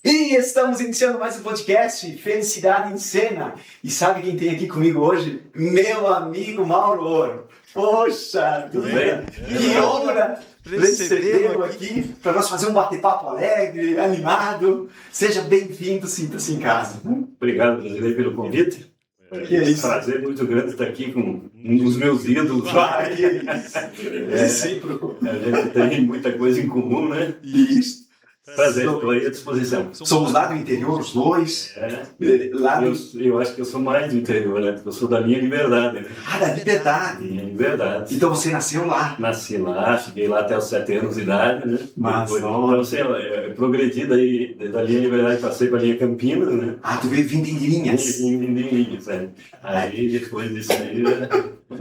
E estamos iniciando mais um podcast, Felicidade em Cena. E sabe quem tem aqui comigo hoje? Meu amigo Mauro Ouro. Poxa, Tudo bem? Que honra recebê-lo aqui para nós fazer um bate-papo alegre, animado. Seja bem-vindo, sinta-se em casa. Obrigado, Brasilei, pelo convite. Que é isso? Prazer muito grande estar aqui com um dos meus ídolos. Vai, que é isso. Recíproco. A gente tem muita coisa em comum, né? Isso. Prazer, estou aí à disposição. Somos lá do interior, os dois. Lá do... Eu acho que eu sou mais do interior, né? Porque eu sou da linha Liberdade. Né? Ah, da Liberdade. Linha Liberdade. Então você nasceu lá. Nasci lá, cheguei lá até os 7 anos de idade, né? Mas, depois, então, assim, progredi daí, da linha Liberdade, passei para a linha Campinas, né? Ah, tu veio vindo em linhas. Vim em linhas, né? Aí, depois disso aí,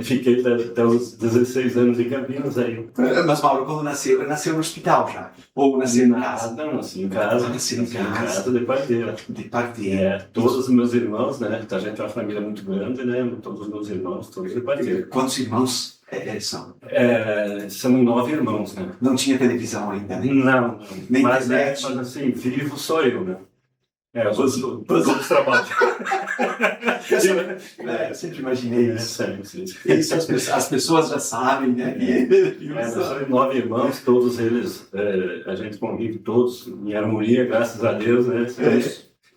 fiquei até os 16 anos em Campinas aí. Mas Mauro, quando nasceu no hospital já? Ou nasceu em casa? Não, nasci em casa. Nasci em casa. De parteira. De parteira. Todos os meus irmãos, né? A gente é uma família muito grande, né? Todos os meus irmãos, todos de parteira. Quantos irmãos são? São 9 irmãos, né? Não tinha televisão ainda, né? Não. Nem mas internet. Mas assim, vivo só eu, né? Todos trabalham. Eu sempre imaginei isso. Sim. Isso as pessoas já sabem, né? Nós somos 9 irmãos, todos eles, a gente convive todos em harmonia, graças a Deus, né?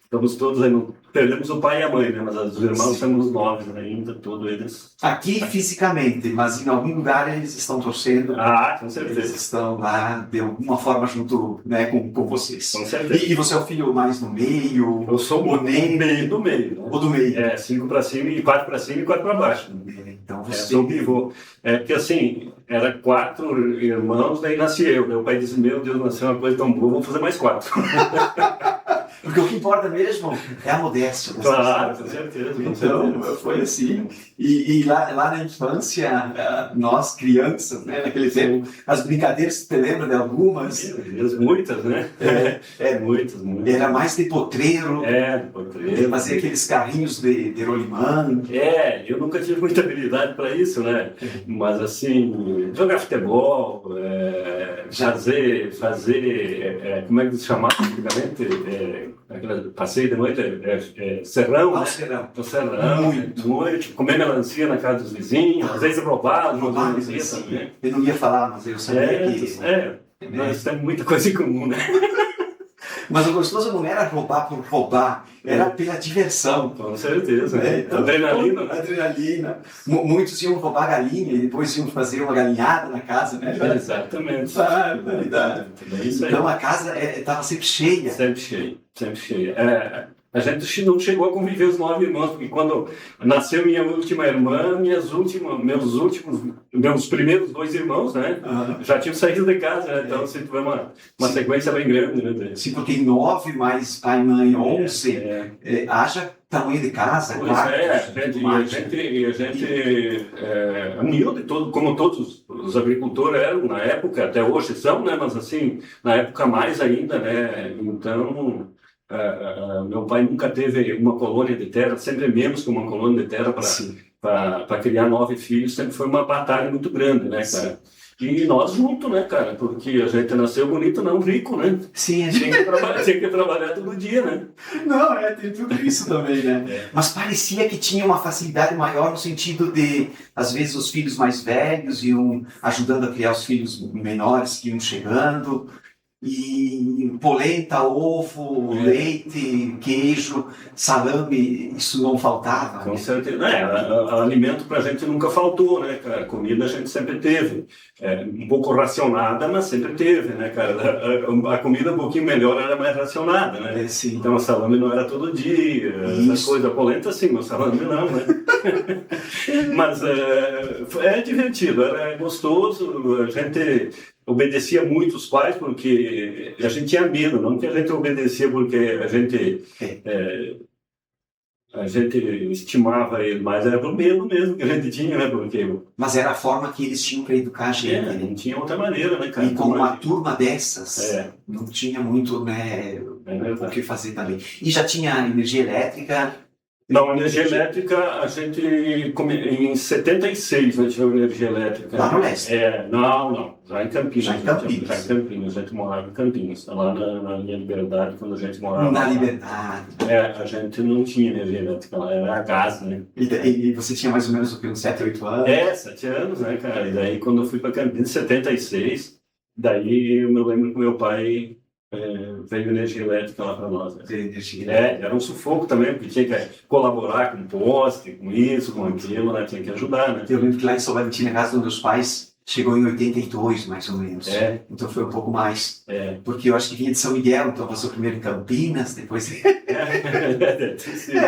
Estamos todos aí, perdemos o pai e a mãe, né? Mas os irmãos somos 9 ainda, todos eles. Aqui fisicamente, mas em algum lugar eles estão torcendo. Ah, com certeza. Eles estão lá, de alguma forma, junto, né, com vocês. Com certeza. E você é o filho mais no meio? Eu sou o meio do meio. Né? O do meio. 5 para cima e 4 para cima e 4 para baixo. Então você... sou pivô. Porque assim, era 4 irmãos, daí nasci eu. Meu pai disse, meu Deus, nasceu uma coisa tão boa, vamos fazer mais 4. Porque o que importa mesmo é a modéstia. Claro, com certeza. Então, foi assim. E lá na infância, nós crianças, né, naquele tempo, as brincadeiras, você lembra de algumas? Muitas, né? Muitas. Era mais de potreiro. Potreiro. Fazer aqueles carrinhos de rolimã. Eu nunca tive muita habilidade para isso, né? Mas assim, jogar futebol, fazer como é que se chamava antigamente? Passeio de noite, serrão, né? O serrão. Muito. Comer melancia na casa dos vizinhos, às vezes roubar melancia também. Eu não ia falar, mas eu sabia que... Nós temos muita coisa em comum, né? Mas o gostoso não era roubar por roubar, era pela diversão. Com certeza. Então, adrenalina. Muitos iam roubar galinha e depois iam fazer uma galinhada na casa, né? Exatamente. Então a casa estava sempre cheia. Sempre cheia. A gente não chegou a conviver os 9 irmãos, porque quando nasceu minha última irmã, meus primeiros 2 irmãos, né, já tinham saído de casa, né, então sempre foi uma sequência bem grande, né. Sim, porque 9 mais pai e mãe, 11, haja tamanho de casa, a gente humilde, como todos os agricultores eram na época, até hoje são, né, mas assim, na época mais ainda, né, então... meu pai nunca teve uma colônia de terra, sempre menos que uma colônia de terra para criar 9 filhos, sempre foi uma batalha muito grande, né, cara? E nós juntos, né, cara? Porque a gente nasceu bonito, não rico, né? Sim, tinha que trabalhar todo dia, né? Não, tem tudo isso também, né? Mas parecia que tinha uma facilidade maior no sentido de, às vezes, os filhos mais velhos iam ajudando a criar os filhos menores que iam chegando. E polenta, ovo, leite, queijo, salame, isso não faltava. Com certeza. Alimento pra gente nunca faltou, né, cara? Comida a gente sempre teve. Um pouco racionada, mas sempre teve, né, cara? A comida um pouquinho melhor era mais racionada, né? Sim. Então o salame não era todo dia, essa coisa. A polenta sim, mas o salame não, né? Mas é divertido, era gostoso, a gente... obedecia muito os pais porque a gente tinha medo, não que a gente obedecia porque a gente estimava ele, mas era pelo medo mesmo que a gente tinha, né? Porque... Mas era a forma que eles tinham para educar a gente. Né? Não tinha outra maneira, né, cara? E com uma turma dessas, não tinha muito, né, o que fazer também. E já tinha energia elétrica? Não, energia elétrica, a gente, em 76, a gente tivemos energia elétrica. Lá no leste? Não, já em Campinas. Já em Campinas. Já em Campinas, a gente morava em Campinas, lá na linha Liberdade, quando a gente morava Na lá. Liberdade. A gente não tinha energia elétrica lá, era gás, né? E você tinha mais ou menos o que, uns 7, 8 anos? 7 anos, né, cara? E daí, quando eu fui para Campinas, em 76, daí eu me lembro que meu pai veio energia elétrica lá para nós. Né? Era um sufoco também, porque tinha que colaborar com poste, com isso, com aquilo, né? Tinha que ajudar, né? Eu lembro que lá em São Valentim, na casa dos meus pais, chegou em 82, mais ou menos. Então foi um pouco mais. Porque eu acho que vinha de São Miguel, então passou primeiro em Campinas, depois...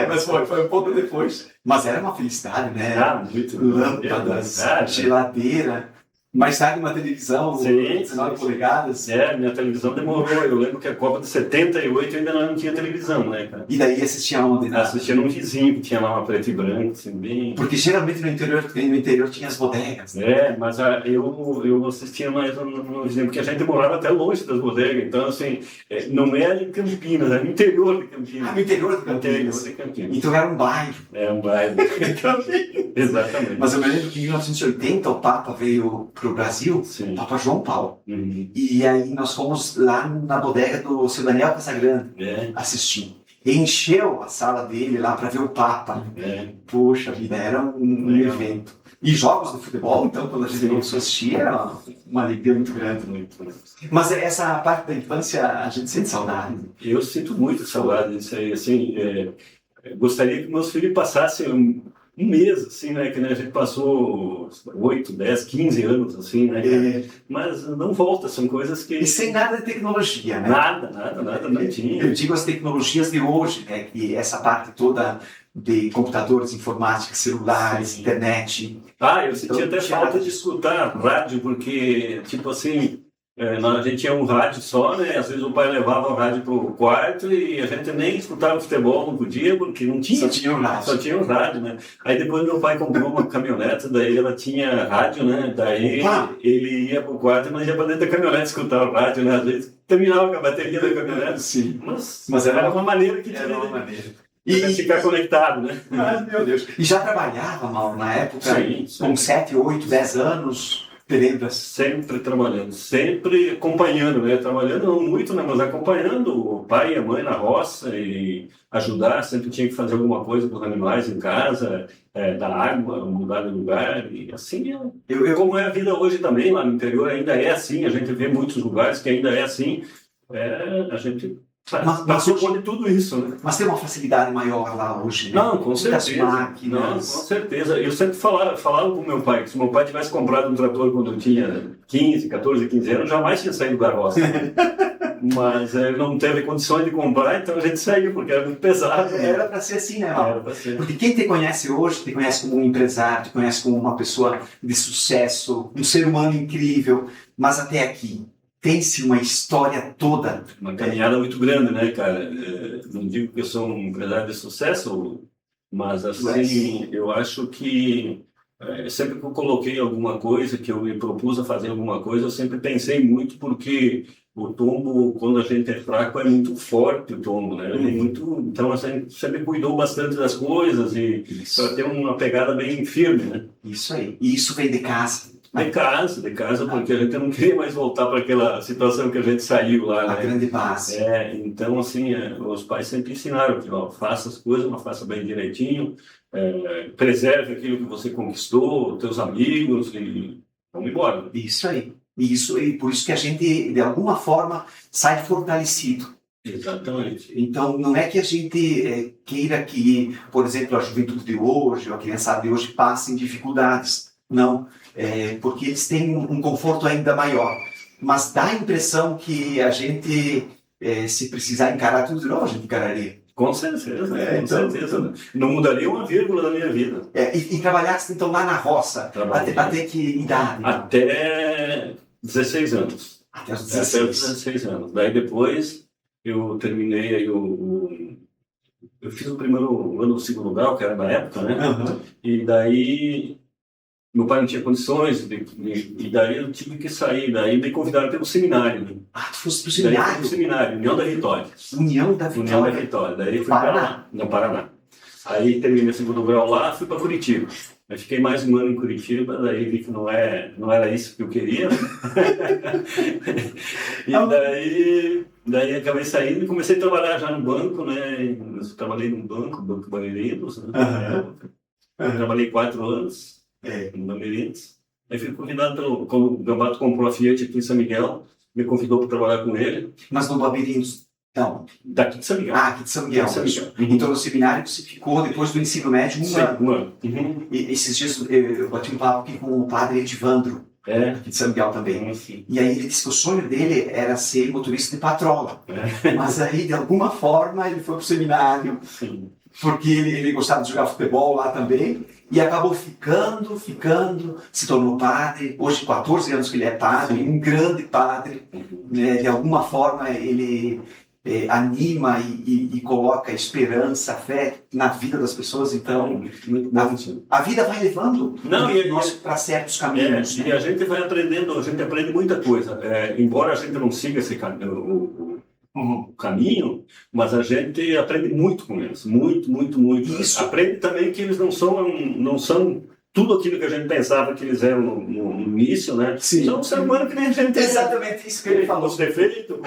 mas foi um pouco depois. Mas era uma felicidade, né? Muito. Lâmpadas, geladeira... Mais tarde uma televisão, 19 polegadas. Minha televisão demorou. Eu lembro que a Copa de 78 ainda não tinha televisão, né, cara? E daí assistia onde? Assistia num vizinho que tinha lá uma preto e branco, assim, bem... Porque geralmente no interior tinha as bodegas. Né? Mas eu assistia mais no vizinho, porque a gente morava até longe das bodegas. Então, assim, não era em Campinas, era no interior de Campinas. No interior de Campinas. Então era um bairro. Um bairro. Exatamente. Mas eu me lembro que em 1980 o Papa veio para o Brasil, o Papa João Paulo. E aí nós fomos lá na bodega do seu Daniel Casagrande assistir. Encheu a sala dele lá para ver o Papa. Poxa vida, era um evento. E jogos de futebol, então, quando a gente começou a assistir, era uma alegria muito grande. Mas essa parte da infância, a gente sente saudade. Eu sinto muito saudade disso aí. Assim, gostaria que meus filhos passassem um mês, assim, né? Que né, a gente passou 8, 10, 15 anos, assim, né? Mas não volta, são coisas que... E sem nada de tecnologia, né? Nada, não tinha. Eu digo as tecnologias de hoje, né? Que essa parte toda de computadores, informática, celulares, internet... Eu senti até falta de escutar rádio, porque, tipo assim... a gente tinha um rádio só, né? Às vezes o pai levava o rádio pro quarto e a gente nem escutava futebol, não podia, porque não tinha. Só tinha um rádio, né? Aí depois meu pai comprou uma caminhonete, daí ela tinha rádio, né? Daí ele ia pro quarto, mas ia pra dentro da caminhonete escutar o rádio, né? Às vezes terminava com a bateria da caminhonete. Sim. Mas era uma maneira que tinha. Era uma maneira. E ficar conectado, né? Meu Deus. E já trabalhava, Mauro, na época? Sim. Com 7, 8, 10 anos? Sempre trabalhando, sempre acompanhando, né? Trabalhando não muito, né? Mas acompanhando o pai e a mãe na roça e ajudar, sempre tinha que fazer alguma coisa com os animais em casa, dar água, mudar de lugar, e assim como é a vida hoje também, lá no interior ainda é assim, a gente vê muitos lugares que ainda é assim, a gente... Passou por tudo isso, né? Mas tem uma facilidade maior lá hoje, né? Não, com certeza. Máquinas. Não, com certeza. Eu sempre falava com meu pai que se meu pai tivesse comprado um trator quando eu tinha 15 anos, jamais tinha saído da roça. Mas ele não teve condições de comprar, então a gente saiu, porque era muito pesado. Né? Era para ser assim, né, Mauro? Era para ser. Porque quem te conhece hoje, te conhece como um empresário, te conhece como uma pessoa de sucesso, um ser humano incrível, mas até aqui. Tem-se uma história toda. Uma caminhada muito grande, né, cara? Não digo que eu sou um empresário de sucesso, mas assim, eu acho que sempre que eu coloquei alguma coisa, que eu me propus a fazer alguma coisa, eu sempre pensei muito, porque o tombo, quando a gente é fraco, é muito forte o tombo, né? Então a gente sempre cuidou bastante das coisas e para ter uma pegada bem firme, né? Isso aí. E isso vem de casa. De casa, porque a gente não queria mais voltar para aquela situação que a gente saiu lá, A grande base. Então, assim, os pais sempre ensinaram que, faça as coisas, mas faça bem direitinho, preserve aquilo que você conquistou, teus amigos, e vamos embora. Isso aí. E por isso que a gente, de alguma forma, sai fortalecido. Exatamente. Então, não é que a gente queira que, por exemplo, a juventude de hoje, ou a criançada de hoje, passem dificuldades. Não, porque eles têm um conforto ainda maior. Mas dá a impressão que a gente, se precisar encarar tudo de novo, a gente encararia. Com certeza, com certeza. Não mudaria uma vírgula da minha vida. E trabalhasse, então, lá na roça, até que idade? Até 16 anos. Até os 16. Até os 16 anos. Daí depois eu terminei aí eu fiz o primeiro ano do segundo grau, que era na época, né? Uhum. E daí meu pai não tinha condições, e daí eu tive que sair. Daí me convidaram pelo seminário. Né? Tu fosse pro seminário? Daí seminário, União da Vitória. União da Vitória. Daí fui para lá, no Paraná. Aí terminei o segundo grau lá, fui para Curitiba. Eu fiquei mais um ano em Curitiba, daí vi que não era isso que eu queria. E daí acabei saindo e comecei a trabalhar já no banco, né? Eu trabalhei no Banco Bandeirantes, né? Eu trabalhei 4 anos no Bandeirantes. Aí fui convidado, quando o Gambato comprou a Fiat aqui em São Miguel, me convidou para trabalhar com ele. Mas no Bandeirantes, não. Daqui de São Miguel. Aqui de São Miguel. Então, no seminário você ficou, depois do ensino médio, um ano. Um ano. Uhum. E esses dias eu bati um papo aqui com o padre Edivandro, aqui de São Miguel também. E aí ele disse que o sonho dele era ser motorista de patrola. Mas aí, de alguma forma, ele foi para o seminário, porque ele gostava de jogar futebol lá também, e acabou ficando, se tornou padre. Hoje, 14 anos que ele é padre, um grande padre. Né? De alguma forma, ele anima e coloca esperança, fé na vida das pessoas. Então, a vida vai levando nós para certos caminhos. E a gente vai aprendendo, a gente aprende muita coisa. Embora a gente não siga esse caminho, mas a gente aprende muito com eles, muito. Isso. Aprende também que eles não são tudo aquilo que a gente pensava que eles eram no início, né? Sim. São um ser humano que nem a gente. Exatamente isso que ele falou. Com os defeitos,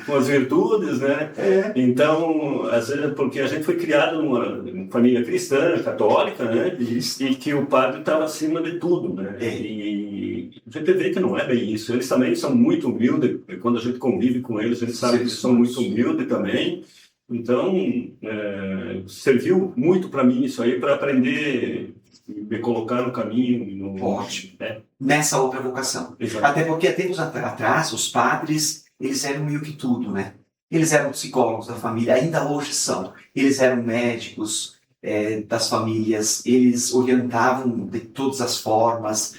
com as virtudes, né? Então, às vezes, porque a gente foi criado numa família cristã, católica, né? Isso. E que o padre estava acima de tudo, né? E a gente vê que não é bem isso. Eles também são muito humildes. Quando a gente convive com eles, eles sabem que são muito humildes também. Então, serviu muito para mim isso aí, para aprender, me colocar no caminho. Ótimo. Nessa outra vocação. Exato. Até porque, há tempos atrás, os padres, eles eram meio que tudo, né? Eles eram psicólogos da família, ainda hoje são. Eles eram médicos das famílias, eles orientavam de todas as formas.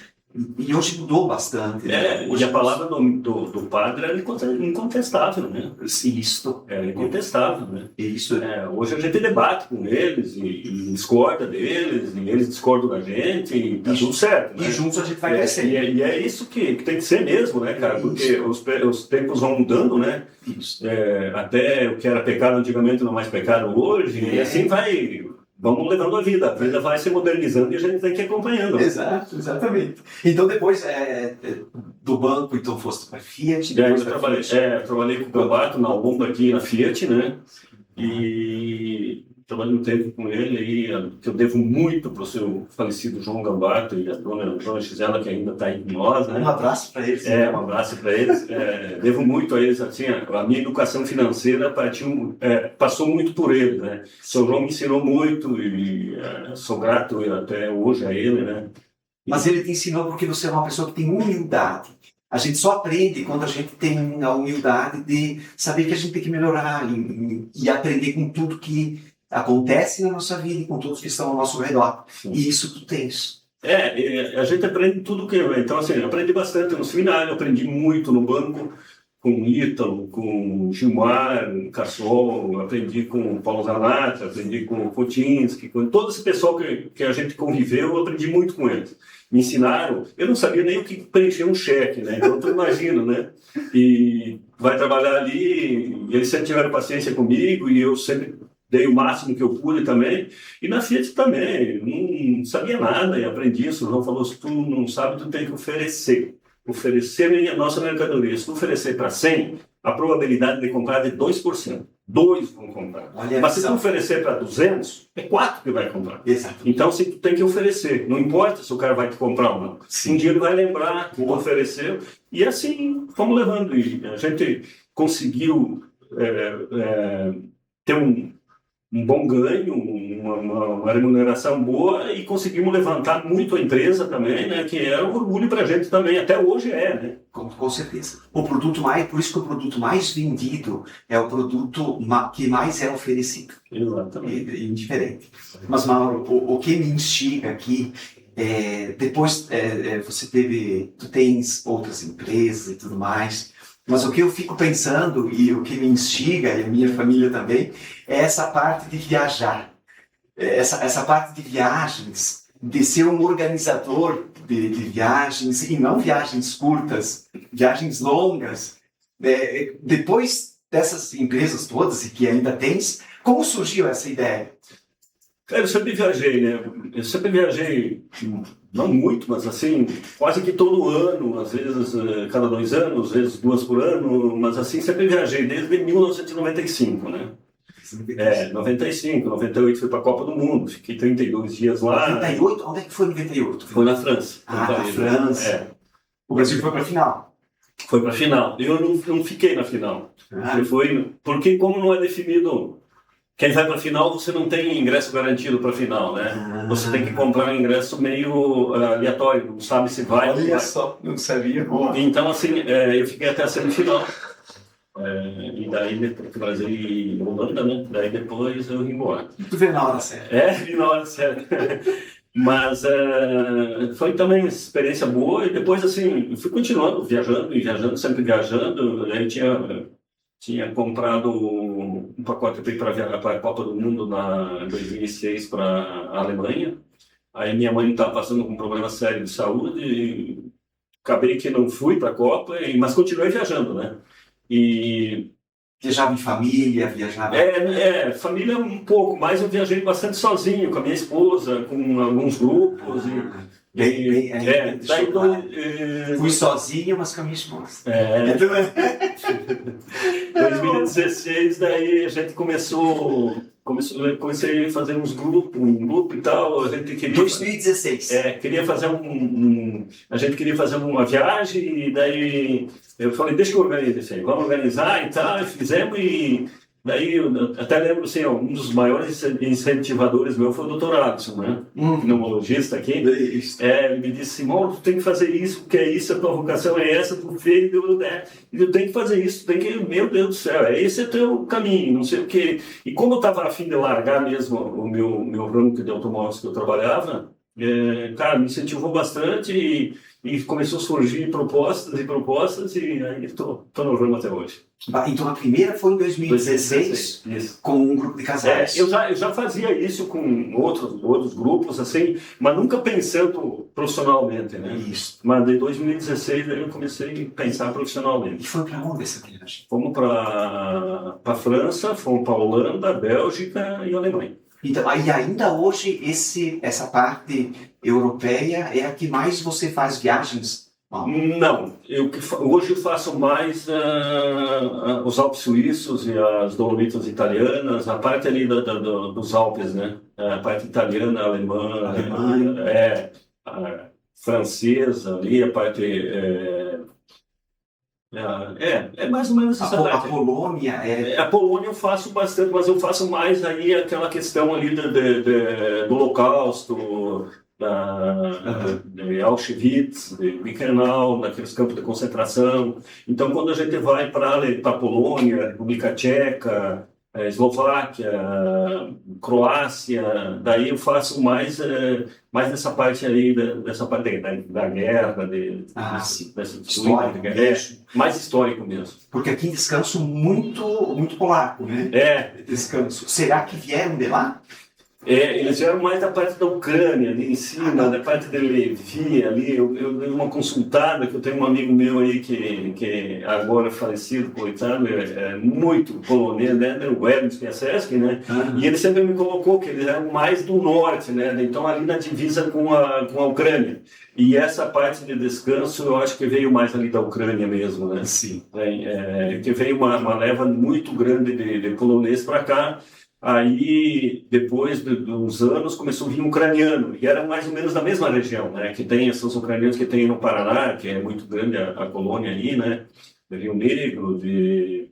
E hoje mudou bastante. Né? Hoje a palavra do padre era incontestável, né? Isso. É incontestável, né? Isso. Hoje a gente debate com eles e discorda deles, e eles discordam da gente, e tá tudo certo. Né? E juntos a gente vai crescer. E é isso que tem que ser mesmo, né, cara? Porque os tempos vão mudando, né? Isso. Até o que era pecado antigamente não é mais pecado hoje, e assim vai. Vamos levando a vida vai se modernizando e a gente tem que ir acompanhando. Exato, exatamente. Então depois do banco, então foste para a Fiat? Depois eu trabalhei com o Gambato na Lomba aqui na Fiat, né? E trabalhei um tempo com ele aí, que eu devo muito para o seu falecido João Gambato e a dona Gisela, que ainda está aí com nós, né? Um abraço para eles. Um abraço para eles. Devo muito a eles, assim, a minha educação financeira passou muito por eles, né? O seu João me ensinou muito e sou grato até hoje a ele, né? Mas ele te ensinou porque você é uma pessoa que tem humildade. A gente só aprende quando a gente tem a humildade de saber que a gente tem que melhorar e aprender com tudo que acontece na nossa vida e com todos que estão ao nosso redor. Sim. E isso tu tens. A gente aprende tudo que... Então, assim, eu aprendi bastante no seminário, aprendi muito no banco, com o Ítalo, com o Gilmar, o Cassol, aprendi com o Paulo Zanatti, aprendi com o Kotinski, com todo esse pessoal que a gente conviveu, eu aprendi muito com eles. Me ensinaram, eu não sabia nem o que preencher um cheque, né? Então, tu imagina, né? E vai trabalhar ali, e eles sempre tiveram paciência comigo, e eu sempre dei o máximo que eu pude também. E na Fiat também, não sabia nada, e aprendi isso. O João falou, se tu não sabe, tu tem que oferecer. Oferecer a nossa mercadoria. Se tu oferecer para 100, a probabilidade de comprar é de 2%. 2 vão comprar. Mas se tu oferecer para 200, é 4 que vai comprar. Exato. Então, tu tem que oferecer. Não importa se o cara vai te comprar ou não. Sim. Um dia ele vai lembrar que ofereceu. E assim, fomos levando. E a gente conseguiu ter um bom ganho, uma remuneração boa, e conseguimos levantar muito a empresa também, né, que é um orgulho para a gente também, até hoje né? Com certeza. Por isso que o produto mais vendido é o produto que mais é oferecido. Exatamente. Indiferente. Mas, Mauro, o que me instiga aqui depois tu tens outras empresas e tudo mais, mas o que eu fico pensando e o que me instiga, e a minha família também, é essa parte de viajar. Essa parte de viagens, de ser um organizador de viagens, e não viagens curtas, viagens longas. Depois dessas empresas todas, e que ainda tens, como surgiu essa ideia? Cara, eu sempre viajei, né? Eu sempre viajei, não muito, mas assim, quase que todo ano, às vezes cada 2 anos, às vezes 2 por ano, mas assim, sempre viajei desde 1995, né? 95, 98 fui para a Copa do Mundo, fiquei 32 dias lá. 98? Onde é que foi 98? Foi na França. Na França. É. O Brasil foi para a final. Foi para a final. Eu não fiquei na final. Porque como não é definido, quem vai para a final, você não tem ingresso garantido para a final, né? Você tem que comprar um ingresso meio aleatório, não sabe se vai ou não vai. Só, não sabia. Então, assim, eu fiquei até a semifinal. E daí, depois, Brasil e Holanda, né? Daí depois eu vim embora. Tu veio na hora certa. Vim na hora certa. Mas foi também uma experiência boa. E depois, assim, eu fui continuando viajando, sempre viajando. Aí tinha comprado um pacote para viajar para a Copa do Mundo em 2006 para a Alemanha. Aí minha mãe estava passando com um problema sério de saúde e acabei que não fui para a Copa, mas continuei viajando, né? E viajava em família, viajava... família um pouco, mas eu viajei bastante sozinho, com a minha esposa, com alguns grupos. Fui sozinho, mas com a minha esposa. 2016, daí a gente comecei a fazer um grupo e tal. A gente queria, 2016. Queria fazer a gente queria fazer uma viagem, e daí eu falei, deixa que eu organize isso aí, vamos organizar e tal, e fizemos, e daí eu até lembro, assim, um dos maiores incentivadores meu foi o Dr. Adson, né? Pneumologista aqui. Ele me disse, Simão, tu tem que fazer isso, porque é isso, a tua vocação é essa, tu fez, tu tem que fazer isso, meu Deus do céu, esse é o teu caminho, não sei o quê. E como eu estava a fim de largar mesmo o meu ramo de automóveis que eu trabalhava, cara, me incentivou bastante e começou a surgir propostas, e aí estou no ramo até hoje. Então a primeira foi em 2016 com um grupo de casais. Eu já fazia isso com outros grupos, assim, mas nunca pensando profissionalmente, né? Isso. Mas de 2016 eu comecei a pensar profissionalmente. E foi para onde essa viagem? Fomos para a França, fomos para a Holanda, Bélgica e Alemanha. Então, e ainda hoje essa parte europeia é a que mais você faz viagens? Não, hoje eu faço mais os Alpes suíços e as Dolomitas italianas, a parte ali dos Alpes, né? A parte italiana, alemã, a francesa ali, a parte... mais ou menos essa parte. A Polônia A Polônia eu faço bastante, mas eu faço mais aí aquela questão ali do Holocausto, de Auschwitz, de Birkenau, naqueles campos de concentração. Então, quando a gente vai para a Polônia, República Tcheca, Eslováquia, Croácia, daí eu faço mais dessa parte aí, dessa parte da guerra, dessa histórico, mais histórico mesmo. Porque aqui descanso muito polaco, né? Descanso. Será que vieram de lá? Eles vieram mais da parte da Ucrânia, ali em cima, da parte de Levi, ali. Eu dei uma consultada, que eu tenho um amigo meu aí que agora é falecido, coitado, é muito polonês, né? O Ernst Piasecki, né? E ele sempre me colocou que eles eram mais do norte, né? Então ali na divisa com a Ucrânia. E essa parte de descanso eu acho que veio mais ali da Ucrânia mesmo, né? Sim. Que veio uma leva muito grande de polonês para cá. Aí, depois de uns anos, começou a vir um ucraniano, e era mais ou menos da mesma região, né? Que tem esses ucranianos que tem no Paraná, que é muito grande a colônia ali, né? De Rio Negro, de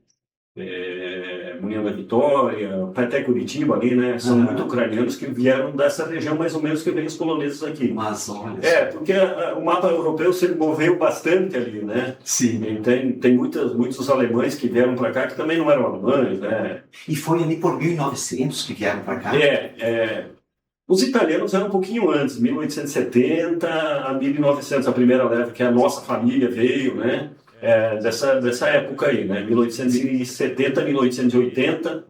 União da Vitória, até Curitiba ali, né? São muito ucranianos que vieram dessa região mais ou menos que vem os poloneses aqui. Mas olha porque o mapa europeu se moveu bastante ali, né? Sim. E tem muitos alemães que vieram para cá que também não eram alemães, né? E foi ali por 1900 que vieram para cá? Os italianos eram um pouquinho antes, 1870 a 1900, a primeira leva que a nossa família veio, né? Dessa época aí, né? 1870, 1880.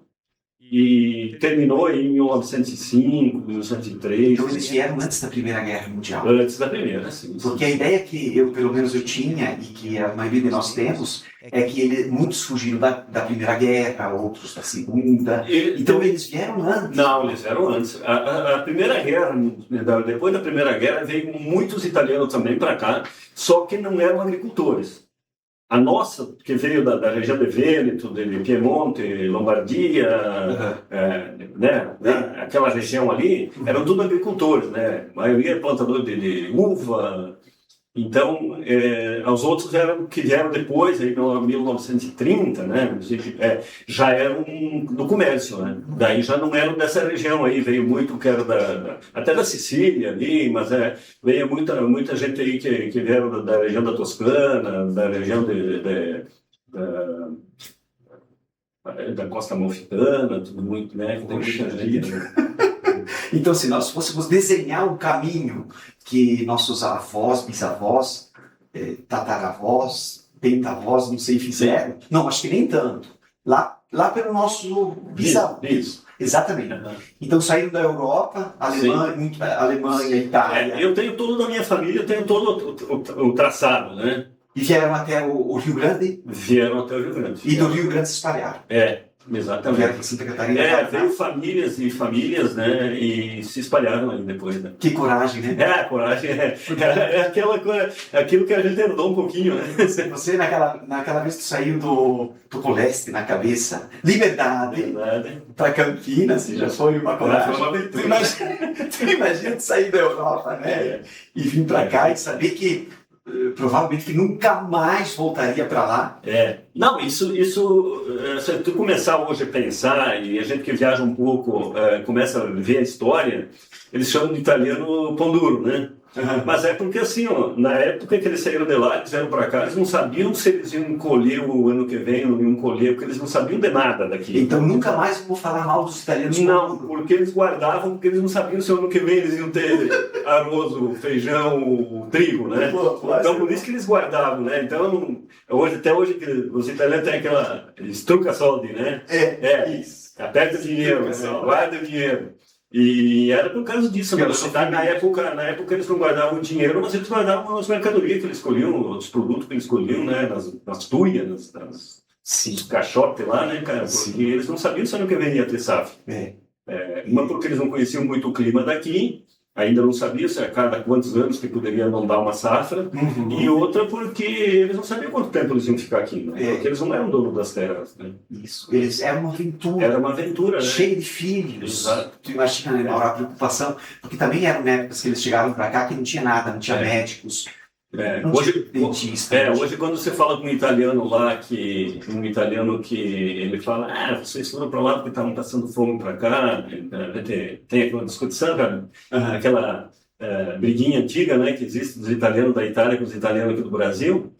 e terminou em 1905, 1903. Então eles vieram antes da Primeira Guerra Mundial. Antes da Primeira, sim. Porque a ideia que pelo menos eu tinha, e que a maioria de nós temos, é que muitos fugiram da Primeira Guerra, outros da Segunda. Então eles vieram antes. Não, eles vieram antes. A Primeira Guerra, depois da Primeira Guerra, veio muitos italianos também para cá, só que não eram agricultores. A nossa, que veio da região de Vêneto, de Piemonte, Lombardia, né, aquela região ali, eram tudo agricultores, né? A maioria plantador de uva. Então, os outros que vieram depois, em 1930, né, já eram do comércio, né? Daí já não eram dessa região aí, veio muito que era até da Sicília ali, mas veio muita gente aí que vieram da região da Toscana, da região da Costa Amalfitana, tudo muito, né? Tem muita gente, né? Então, se nós fôssemos desenhar um caminho que nossos avós, bisavós, tataravós, pentavós, não sei, fizeram, não, acho que nem tanto, lá pelo nosso bisavô. Isso. Exatamente. Então saíram da Europa, Alemanha, Itália. Eu tenho todo da minha família, eu tenho todo o traçado, né? E vieram até o Rio Grande? Vieram até o Rio Grande. E do Rio Grande se espalharam. Exatamente. Vieram para Santa Catarina. Veio famílias e famílias, né? E se espalharam aí depois, né? Que coragem, né? Coragem. Aquela coisa, aquilo que a gente herdou um pouquinho, né? Você, naquela vez que saiu do Coleste na cabeça, liberdade, para Campinas, já foi uma coragem. Tu imagina de sair da Europa, né? E vir para cá e saber que provavelmente que nunca mais voltaria para lá. Não, isso se tu começar hoje a pensar, e a gente que viaja um pouco começa a ver a história, eles chamam de italiano pão duro, né? Mas é porque assim, ó, na época que eles saíram de lá, eles vieram para cá, eles não sabiam se eles iam colher o ano que vem ou não iam colher, porque eles não sabiam de nada daqui. Então nunca mais vou falar mal dos italianos. Não, porque eles guardavam, porque eles não sabiam se o ano que vem eles iam ter arroz, feijão, trigo, né? Então por isso que eles guardavam, né? Então, até hoje que os italianos têm aquela estruca soldi, né? Isso. Aperta o dinheiro, guarda o dinheiro. E era por causa disso, né? Na época eles não guardavam o dinheiro, mas eles guardavam as mercadorias que eles escolhiam, os produtos que eles escolhiam, né? Nas tuias, nos caixotes lá, né, cara? Porque eles não sabiam se ano que vem ia ter safra. Uma porque eles não conheciam muito o clima daqui, ainda não sabiam se a cada quantos anos que poderia não dar uma safra, e outra porque eles não sabiam quanto tempo eles iam ficar aqui, né? Porque eles não eram donos das terras, né? Isso, eles eram uma aventura. Era uma aventura, né? Cheia de filhos. Exato. Tu imagina, né, a preocupação, porque também eram épocas que eles chegavam para cá que não tinha nada, não tinha médicos. Hoje quando você fala com um italiano lá, um italiano que ele fala, vocês foram para lá porque estavam passando fome para cá, tem aquela discussão, cara, aquela briguinha antiga, né, que existe dos italianos da Itália com os italianos aqui do Brasil.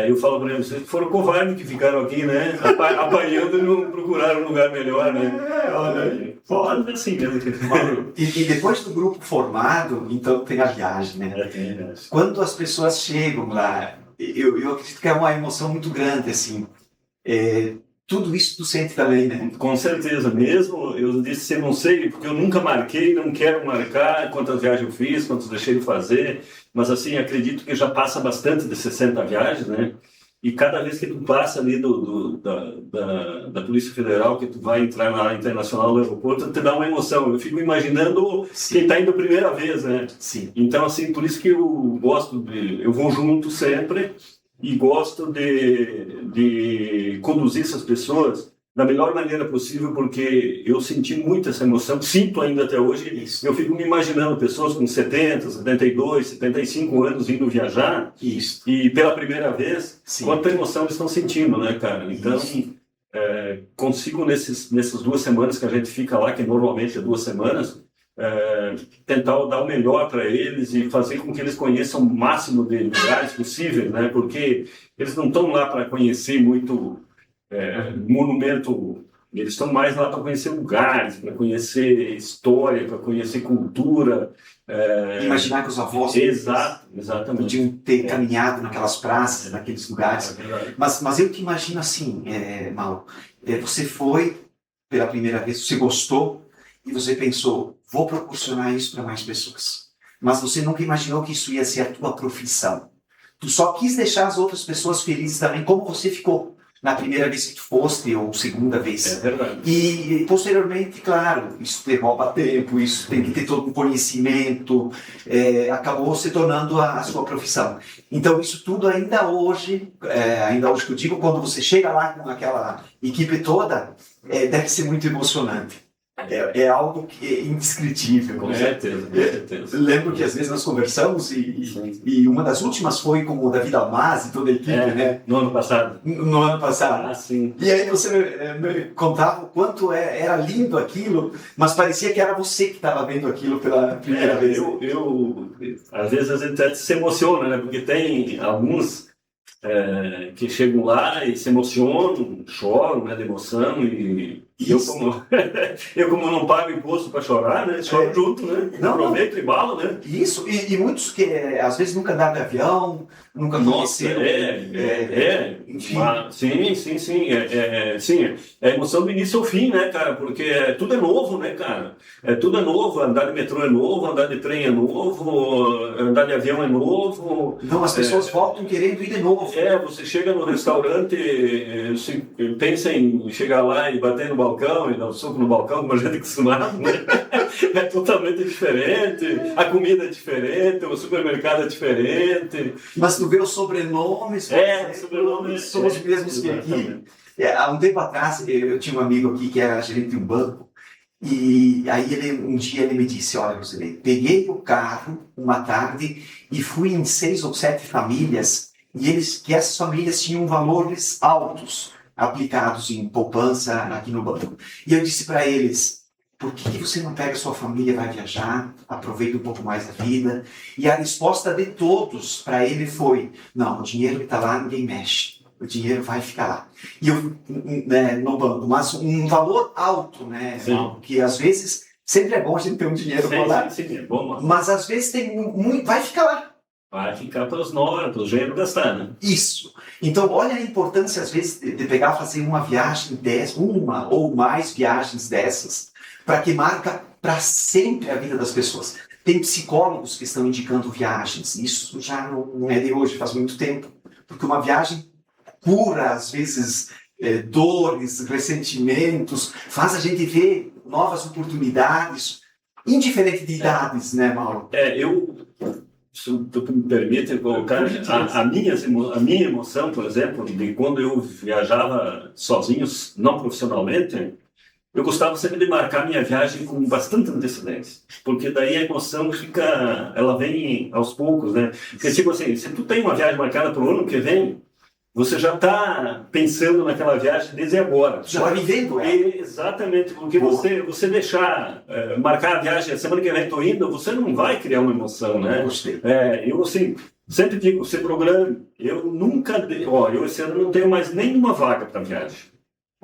Eu falo para eles, vocês foram covardes que ficaram aqui, né, apanhando e não procuraram um lugar melhor, né. Olha, assim mesmo. E depois do grupo formado, então tem a viagem, né? Quando as pessoas chegam lá, eu acredito que é uma emoção muito grande, assim. Tudo isso tu sente também, né? Com certeza, mesmo eu disse, eu não sei, porque eu nunca marquei, não quero marcar quantas viagens eu fiz, quantas deixei de fazer, mas assim, acredito que já passa bastante de 60 viagens, né? E cada vez que tu passa ali da Polícia Federal, que tu vai entrar na Internacional do aeroporto, te dá uma emoção. Eu fico imaginando quem está indo a primeira vez, né? Sim. Então, assim, por isso que eu gosto eu vou junto sempre e gosto de conduzir essas pessoas da melhor maneira possível, porque eu senti muito essa emoção, sinto ainda até hoje. Isso. Eu fico me imaginando pessoas com 70, 72, 75 anos indo viajar, Isso. e pela primeira vez, Sim. quanta emoção eles estão sentindo, né, cara? Então, consigo nessas 2 semanas que a gente fica lá, que normalmente é 2 semanas, tentar dar o melhor para eles e fazer com que eles conheçam o máximo de lugares possíveis, né? Porque eles não estão lá para conhecer muito monumento, eles estão mais lá para conhecer lugares, para conhecer história, para conhecer cultura. Imaginar que os avós Exatamente. podiam ter caminhado naquelas praças, naqueles lugares. Mas eu te imagino assim, Mauro, você foi pela primeira vez, você gostou e você pensou, vou proporcionar isso para mais pessoas. Mas você nunca imaginou que isso ia ser a tua profissão. Tu só quis deixar as outras pessoas felizes também, como você ficou na primeira vez que tu foste, ou segunda vez. É verdade. E, posteriormente, claro, isso te rouba tempo, isso tem que ter todo um conhecimento, acabou se tornando a sua profissão. Então, isso tudo ainda hoje que eu digo, quando você chega lá com aquela equipe toda, deve ser muito emocionante. É algo que é indescritível. Com certeza, com certeza. Lembro que às vezes nós conversamos e uma das últimas foi com o David Almaz e toda a equipe, né? No ano passado. No ano passado. Ah, sim. E aí você me contava o quanto era lindo aquilo, mas parecia que era você que estava vendo aquilo pela primeira vez. Às vezes a gente até se emociona, né? Porque tem alguns que chegam lá e se emocionam, choram, né, de emoção, e eu como não pago imposto para chorar, né, choro junto, né, aproveito e balo, né. Isso, e muitos que às vezes nunca andaram de avião, nunca conheceram. Enfim. Sim, é emoção do início ao fim, né, cara, porque tudo é novo, né, cara, tudo é novo, andar de metrô é novo, andar de trem é novo, andar de avião é novo. Então as pessoas voltam querendo ir de novo. Você chega no restaurante, você pensa em chegar lá e bater no balcão e dar um soco no balcão, como a gente é acostumado, né? É totalmente diferente, a comida é diferente, o supermercado é diferente. Mas tu vê os sobrenomes, são os mesmos que aqui. Há um tempo atrás, eu tinha um amigo aqui que era gerente de um banco, e aí um dia ele me disse, olha, Rosilei, peguei o carro uma tarde e fui em 6 ou 7 famílias, e que essas famílias tinham valores altos aplicados em poupança aqui no banco. E eu disse para eles, por que você não pega sua família, vai viajar, aproveita um pouco mais a vida? E a resposta de todos para ele foi, não, o dinheiro que está lá ninguém mexe, o dinheiro vai ficar lá. E eu, no banco, mas um valor alto, né? Que às vezes sempre é bom a gente ter um dinheiro lá. Sim, é bom. Mas às vezes vai ficar lá. Vai ficar para os novos, para os genros gastar, né? Isso. Então, olha a importância, às vezes, de pegar e fazer uma viagem uma ou mais viagens dessas, para que marca para sempre a vida das pessoas. Tem psicólogos que estão indicando viagens. Isso já não é de hoje, faz muito tempo. Porque uma viagem cura, às vezes, dores, ressentimentos, faz a gente ver novas oportunidades, indiferente de idades, né, Mauro? Se tu me permite colocar a minha emoção, por exemplo, de quando eu viajava sozinho, não profissionalmente, eu gostava sempre de marcar minha viagem com bastante antecedência, porque daí a emoção ela vem aos poucos, né? Porque tipo assim, se tu tem uma viagem marcada para o ano que vem, você já está pensando naquela viagem desde agora. Já está vivendo ela. Exatamente, porque você deixar marcar a viagem a semana que vem estou indo, você não vai criar uma emoção, né? Gostei. Eu assim, sempre digo, você programa, eu esse ano não tenho mais nenhuma vaga para viagem.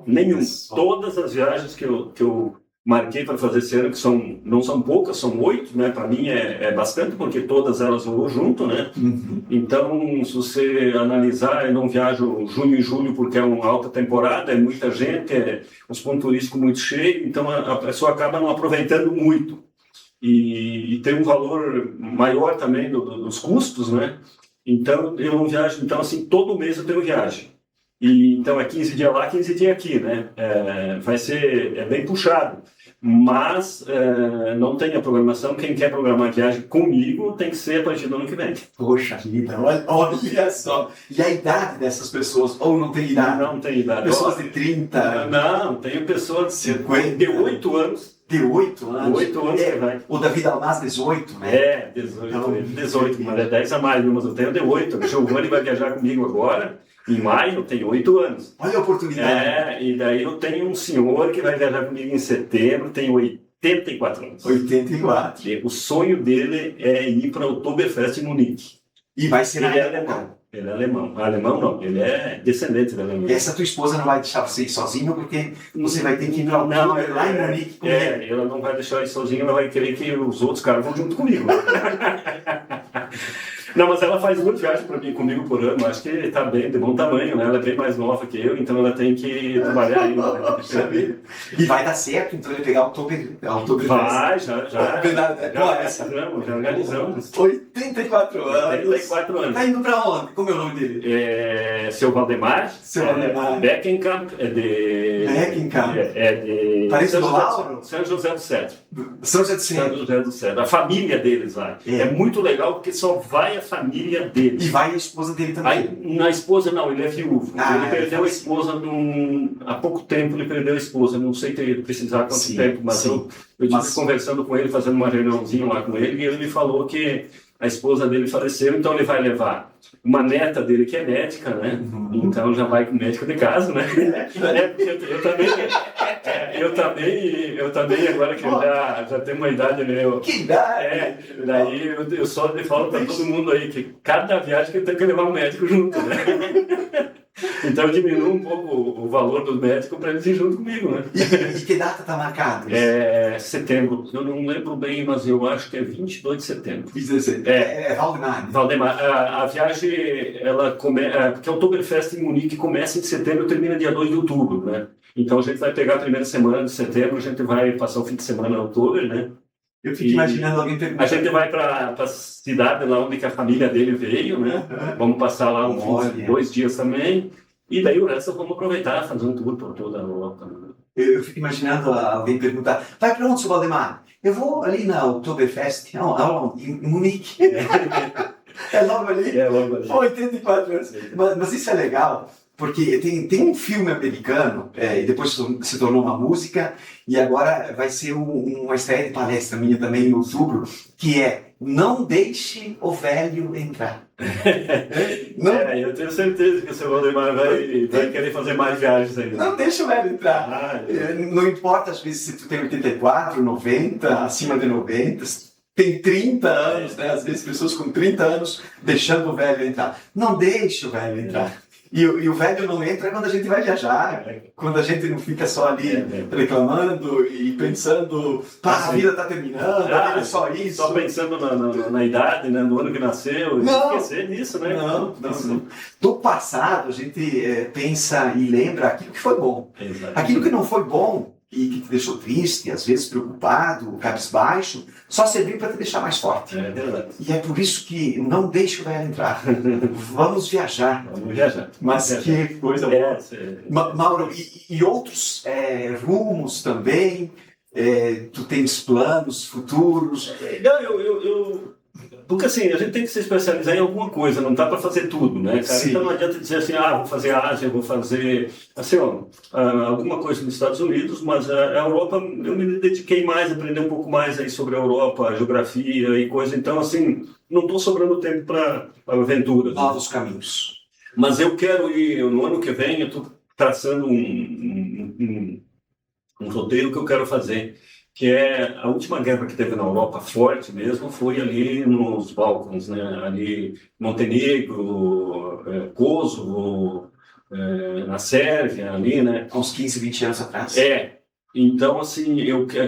Nenhuma. Todas as viagens que eu marquei para fazer esse ano, que não são poucas, são 8, né? Para mim é bastante, porque todas elas eu vou junto, né? Uhum. Então, se você analisar, eu não viajo junho e julho porque é uma alta temporada, é muita gente, os pontos turísticos muito cheios, então a pessoa acaba não aproveitando muito. E tem um valor maior também dos custos, né? Então, eu não viajo, então assim, todo mês eu tenho viagem. Então é 15 dias lá, 15 dias aqui, né? Vai ser bem puxado, mas não tem a programação. Quem quer programar a viagem comigo tem que ser a partir do ano que vem. Poxa vida, olha só. E a idade dessas pessoas? Ou não tem idade? Não tem idade. Pessoas de 30? Não, tenho pessoas de 50? De 8 anos. De 8 anos? 8 anos que vai. O David Almaz, 18, né? 18, mas é 10 a mais, mas eu tenho de 8. O Giovanni vai viajar comigo agora. Em maio, eu tenho 8 anos. Olha a oportunidade. E daí eu tenho um senhor que vai viajar comigo em setembro, tem 84 anos. 84. E o sonho dele é ir para o Oktoberfest em Munique. E vai ser Ele é alemão. Ele é alemão. Alemão não, ele é descendente da Alemanha. Essa tua esposa não vai deixar você ir sozinho, porque você vai ter que ir para lá em Munique com ele. Ela não vai deixar eu ir sozinho, ela vai querer que os outros caras vão junto comigo. Não, mas ela faz 2 viagens para mim comigo por ano. Acho que está bem, de bom tamanho, né? Ela é bem mais nova que eu, então ela tem que trabalhar ainda. Né? E vai dar certo, então ele pegar o Oktoberfest. Vai, já. Já organizamos. 84 anos. 84 anos. Tá indo pra onde? Como é o nome dele? Seu Valdemar. Seu Valdemar. Beckenkamp, é de... Beckenkamp. É de... Parece do Lauro? São José do Cedro. São José do Cedro. São José do Cedro. A família deles lá. É muito legal porque só vai a família deles. E vai a esposa dele também. A esposa não, ele é viúvo. Ele perdeu a esposa há pouco tempo, ele perdeu a esposa. Não sei precisar quanto tempo, mas eu estive conversando com ele, fazendo uma reuniãozinha lá com ele, e ele me falou que a esposa dele faleceu, então ele vai levar uma neta dele que é médica, né? Então já vai com o médico de casa, né? Eu também agora que já tenho uma idade meio... Que idade? Daí eu só falo para todo mundo aí que cada viagem que eu tenho que levar um médico junto, né? Então eu diminuo um pouco o valor do médico para eles ir junto comigo, né? E que data está marcada? Setembro. Eu não lembro bem, mas eu acho que é 22 de setembro. Valdemar. Valdemar. A viagem, ela começa... Porque a Oktoberfest em Munique começa em setembro e termina dia 2 de outubro, né? Então a gente vai pegar a primeira semana de setembro, a gente vai passar o fim de semana em outubro, né? Eu fico imaginando alguém perguntando. A gente vai para a cidade lá onde que a família dele veio, né? Vamos passar lá 2 dias também. E daí o resto vamos aproveitar, fazer um tour por toda a Europa. Eu fico imaginando alguém perguntar: vai para onde, seu Valdemar? Eu vou ali na Oktoberfest, em Munique. É logo ali? É logo ali. 84 anos. Mas isso é legal. Porque tem um filme americano, e depois se tornou uma música, e agora vai ser uma estreia de palestra minha também em outubro, que é Não Deixe o Velho Entrar. Eu tenho certeza que o seu Valdemar vai querer fazer mais viagens ainda. Não deixa o velho entrar. Não importa, às vezes, se tu tem 84, 90, acima de 90, tem 30 anos, né? Às vezes pessoas com 30 anos deixando o velho entrar. Não deixe o velho entrar. E o velho não entra quando a gente vai viajar, quando a gente não fica só ali reclamando e pensando, a vida está terminando, a vida é só isso. Só pensando na idade, né, no ano que nasceu, esquecer disso, né? Não. Do passado a gente pensa e lembra aquilo que foi bom. Exatamente. Aquilo que não foi bom e que te deixou triste, às vezes preocupado, cabisbaixo, só serviu para te deixar mais forte. É verdade. E é por isso que não deixe o velho entrar. Vamos viajar. Mas que coisa boa. Mauro, e outros rumos também? Tu tens planos futuros? Porque assim, a gente tem que se especializar em alguma coisa, não dá para fazer tudo, né, cara? Sim. Então não adianta dizer assim, vou fazer a Ásia, vou fazer, assim, alguma coisa nos Estados Unidos, mas a Europa, eu me dediquei mais a aprender um pouco mais aí sobre a Europa, a geografia e coisa, então assim, não estou sobrando tempo para aventuras. Novos caminhos. Mas eu quero ir, no ano que vem, eu estou traçando um roteiro que eu quero fazer, que é a última guerra que teve na Europa forte mesmo, foi ali nos Balcãs, né? Ali Montenegro, Kosovo, na Sérvia, ali, né? Há uns 15, 20 anos atrás. Então, assim,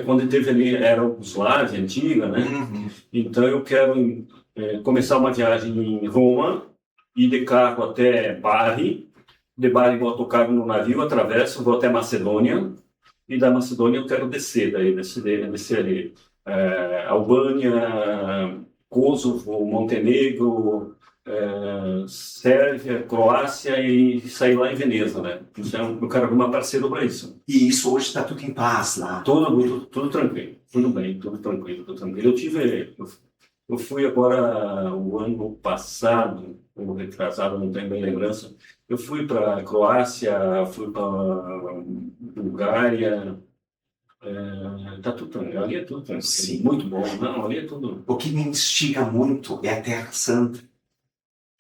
quando teve ali, era a Yugoslávia antiga, né? Então eu quero começar uma viagem em Roma, ir de carro até Bari, de Bari vou autocarro no navio, atravesso, vou até Macedônia, e da Macedônia eu quero descer ali. Albânia, Kosovo, Montenegro, Sérvia, Croácia e sair lá em Veneza, né? Então eu quero arrumar parceiro para isso. E isso hoje está tudo em paz lá? Tudo tranquilo, tudo bem, tudo tranquilo. Eu fui agora o ano passado, ou retrasado, não tenho bem lembrança. Eu fui para a Croácia, fui para a Bulgária. Tá tudo tranquilo. Ali é tudo tranquilo. Sim. Muito bom. Não, ali é tudo. O que me instiga muito é a Terra Santa.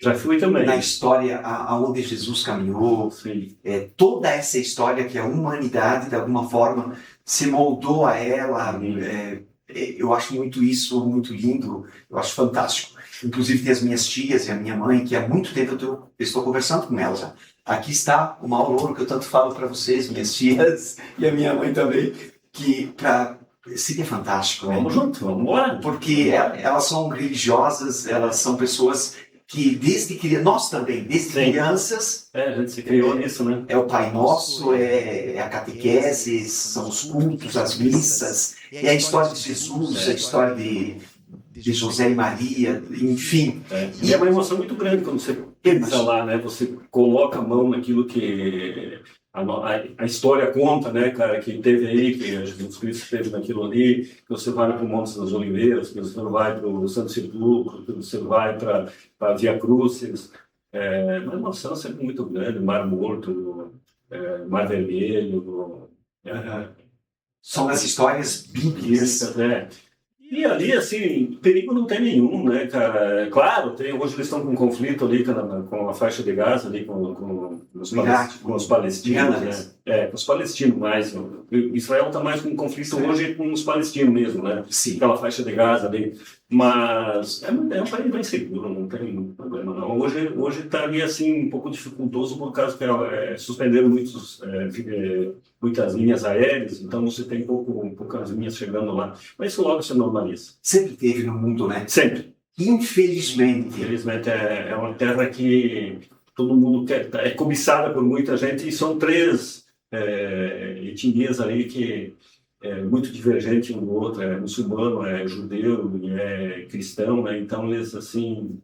Já fui também. Na história aonde Jesus caminhou. Sim. Toda essa história que a humanidade, de alguma forma, se moldou a ela. Eu acho muito isso, muito lindo. Eu acho fantástico. Inclusive tem as minhas tias e a minha mãe, que há muito tempo eu estou conversando com elas. Aqui está o Mauro Louro, que eu tanto falo para vocês, minhas tias e a minha mãe também, que para Seria fantástico, né? Vamos junto, vamos embora. Porque elas são religiosas, elas são pessoas que desde criança, nós também, desde Sim. crianças, A gente se criou nisso, né? é o Pai Nosso, é a catequese, são os cultos, as missas, é a história de Jesus, a história de José e Maria, enfim. E é uma emoção muito grande quando você pensa lá, né? Você coloca a mão naquilo que a história conta, né, cara, que teve aí, que Jesus Cristo teve naquilo ali, que você vai para o Monte das Oliveiras, que você vai para o Santo Sepulcro, que você vai para a Via Crucis. Uma emoção sempre muito grande, Mar Morto, Mar Vermelho. São as histórias bíblicas. E ali, assim, perigo não tem nenhum, né, cara? Claro, hoje eles estão com um conflito ali com a faixa de Gaza, ali com os palestinos, né? Com os palestinos mais. Israel está mais com um conflito hoje com os palestinos mesmo, né? Sim. Aquela faixa de Gaza ali. Mas é um país bem seguro, não tem problema não. Hoje está ali, assim, um pouco dificultoso por causa que suspenderam muitas linhas aéreas, então você tem poucas linhas chegando lá. Mas isso logo se normaliza. Sempre teve no mundo, né? Sempre. Infelizmente. Infelizmente é uma terra que todo mundo quer, é cobiçada por muita gente, e são três etnias ali que é muito divergente um do outro, é muçulmano, é judeu e é cristão, né? Então eles, assim,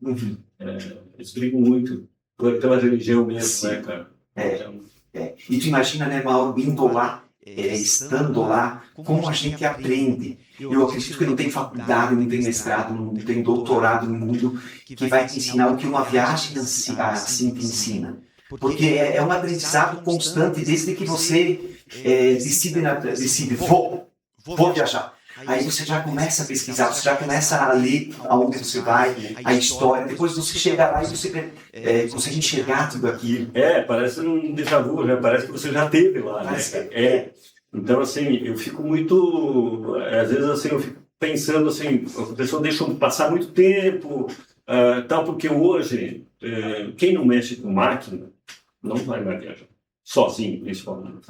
eles brigam muito pela religião mesmo, Sim. né, cara? E tu imagina, né, Mauro, indo lá, estando lá, como a gente aprende. Eu acredito que não tem faculdade, não tem mestrado, não tem doutorado no mundo que vai te ensinar o que uma viagem assim te ensina. Porque é um aprendizado constante desde que você decide, vou viajar. Aí você já começa a pesquisar, você já começa a ler aonde você vai, a história. Depois você chega lá e você consegue enxergar tudo aquilo. Parece um déjà vu, né? Parece que você já esteve lá, né? Então, assim, eu fico muito... Às vezes, assim, eu fico pensando, assim, a pessoa deixa passar muito tempo, tal, porque hoje, quem não mexe com máquina não vai mais viajar. Sozinho, principalmente.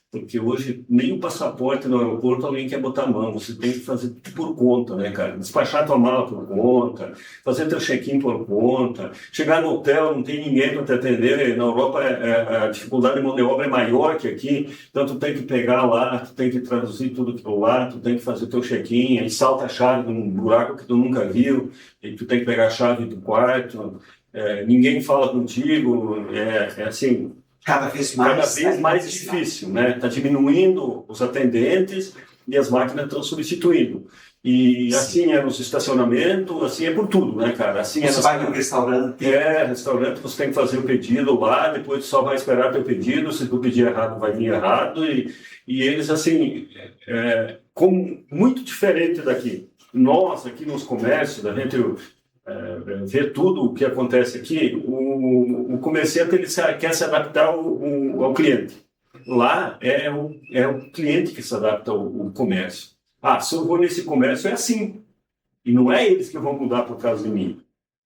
Porque hoje nem o passaporte no aeroporto alguém quer botar a mão, você tem que fazer tudo por conta, né, cara? Despachar tua mala por conta, fazer teu check-in por conta, chegar no hotel, não tem ninguém para te atender. Na Europa a dificuldade de mão de obra é maior que aqui, então tu tem que pegar lá, tu tem que traduzir tudo aquilo lá, tu tem que fazer teu check-in, aí salta a chave num buraco que tu nunca viu, e tu tem que pegar a chave do quarto, ninguém fala contigo, assim... Cada vez mais difícil, né? Está diminuindo os atendentes e as máquinas estão substituindo. E assim é nos estacionamentos, assim é por tudo, né, cara? Assim você vai no restaurante. Restaurante, você tem que fazer o pedido lá, depois só vai esperar teu pedido, se tu pedir errado, vai vir errado. E eles, assim, muito diferente daqui. Nós, aqui nos comércios, a gente... ver tudo o que acontece aqui, o comerciante ele quer se adaptar ao cliente. Lá é o cliente que se adapta ao comércio. Se eu vou nesse comércio é assim. E não é eles que vão mudar por causa de mim.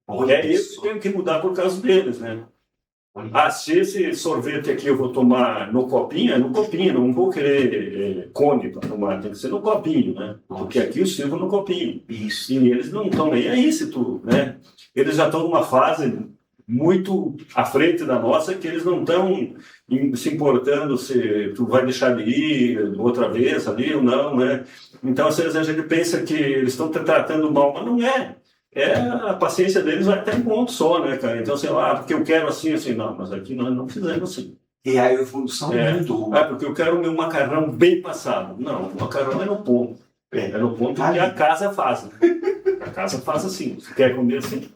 É eu que tenho que mudar por causa deles, né? Se esse sorvete aqui eu vou tomar no copinho, é no copinho, não vou querer cone para tomar, tem que ser no copinho, né? Porque aqui eu sirvo no copinho. Isso. E eles não estão nem aí se tu, né? Eles já estão numa fase muito à frente da nossa, que eles não estão se importando se tu vai deixar de ir outra vez ali ou não, né? Então, às vezes a gente pensa que eles estão te tratando mal, mas não é. A paciência deles vai até um ponto só, né, cara? Então, sei lá, porque eu quero assim, não, mas aqui nós não fizemos assim. E a evolução do mundo. Porque eu quero o meu macarrão bem passado. Não, o macarrão é no ponto. É no ponto que a casa faz. Né? A casa faz assim. Você quer comer assim?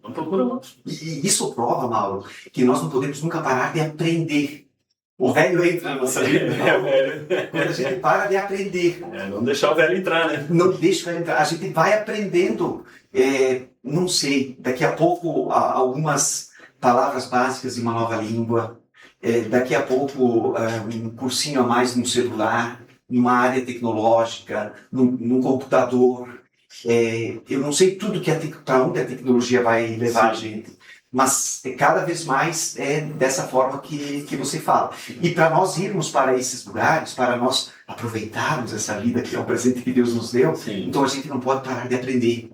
Não procura outro. E isso prova, Mauro, que nós não podemos nunca parar de aprender. O velho entra na nossa vida. Quando a gente para de aprender. Não deixar o velho entrar, né? Não deixa o velho entrar. A gente vai aprendendo. Não sei, daqui a pouco algumas palavras básicas de uma nova língua. Daqui a pouco um cursinho a mais no celular, numa área tecnológica, num computador. Eu não sei tudo para onde a tecnologia vai levar a gente. mas cada vez mais é dessa forma que você fala. E para nós irmos para esses lugares, para nós aproveitarmos essa vida que é o presente que Deus nos deu, Sim. então a gente não pode parar de aprender.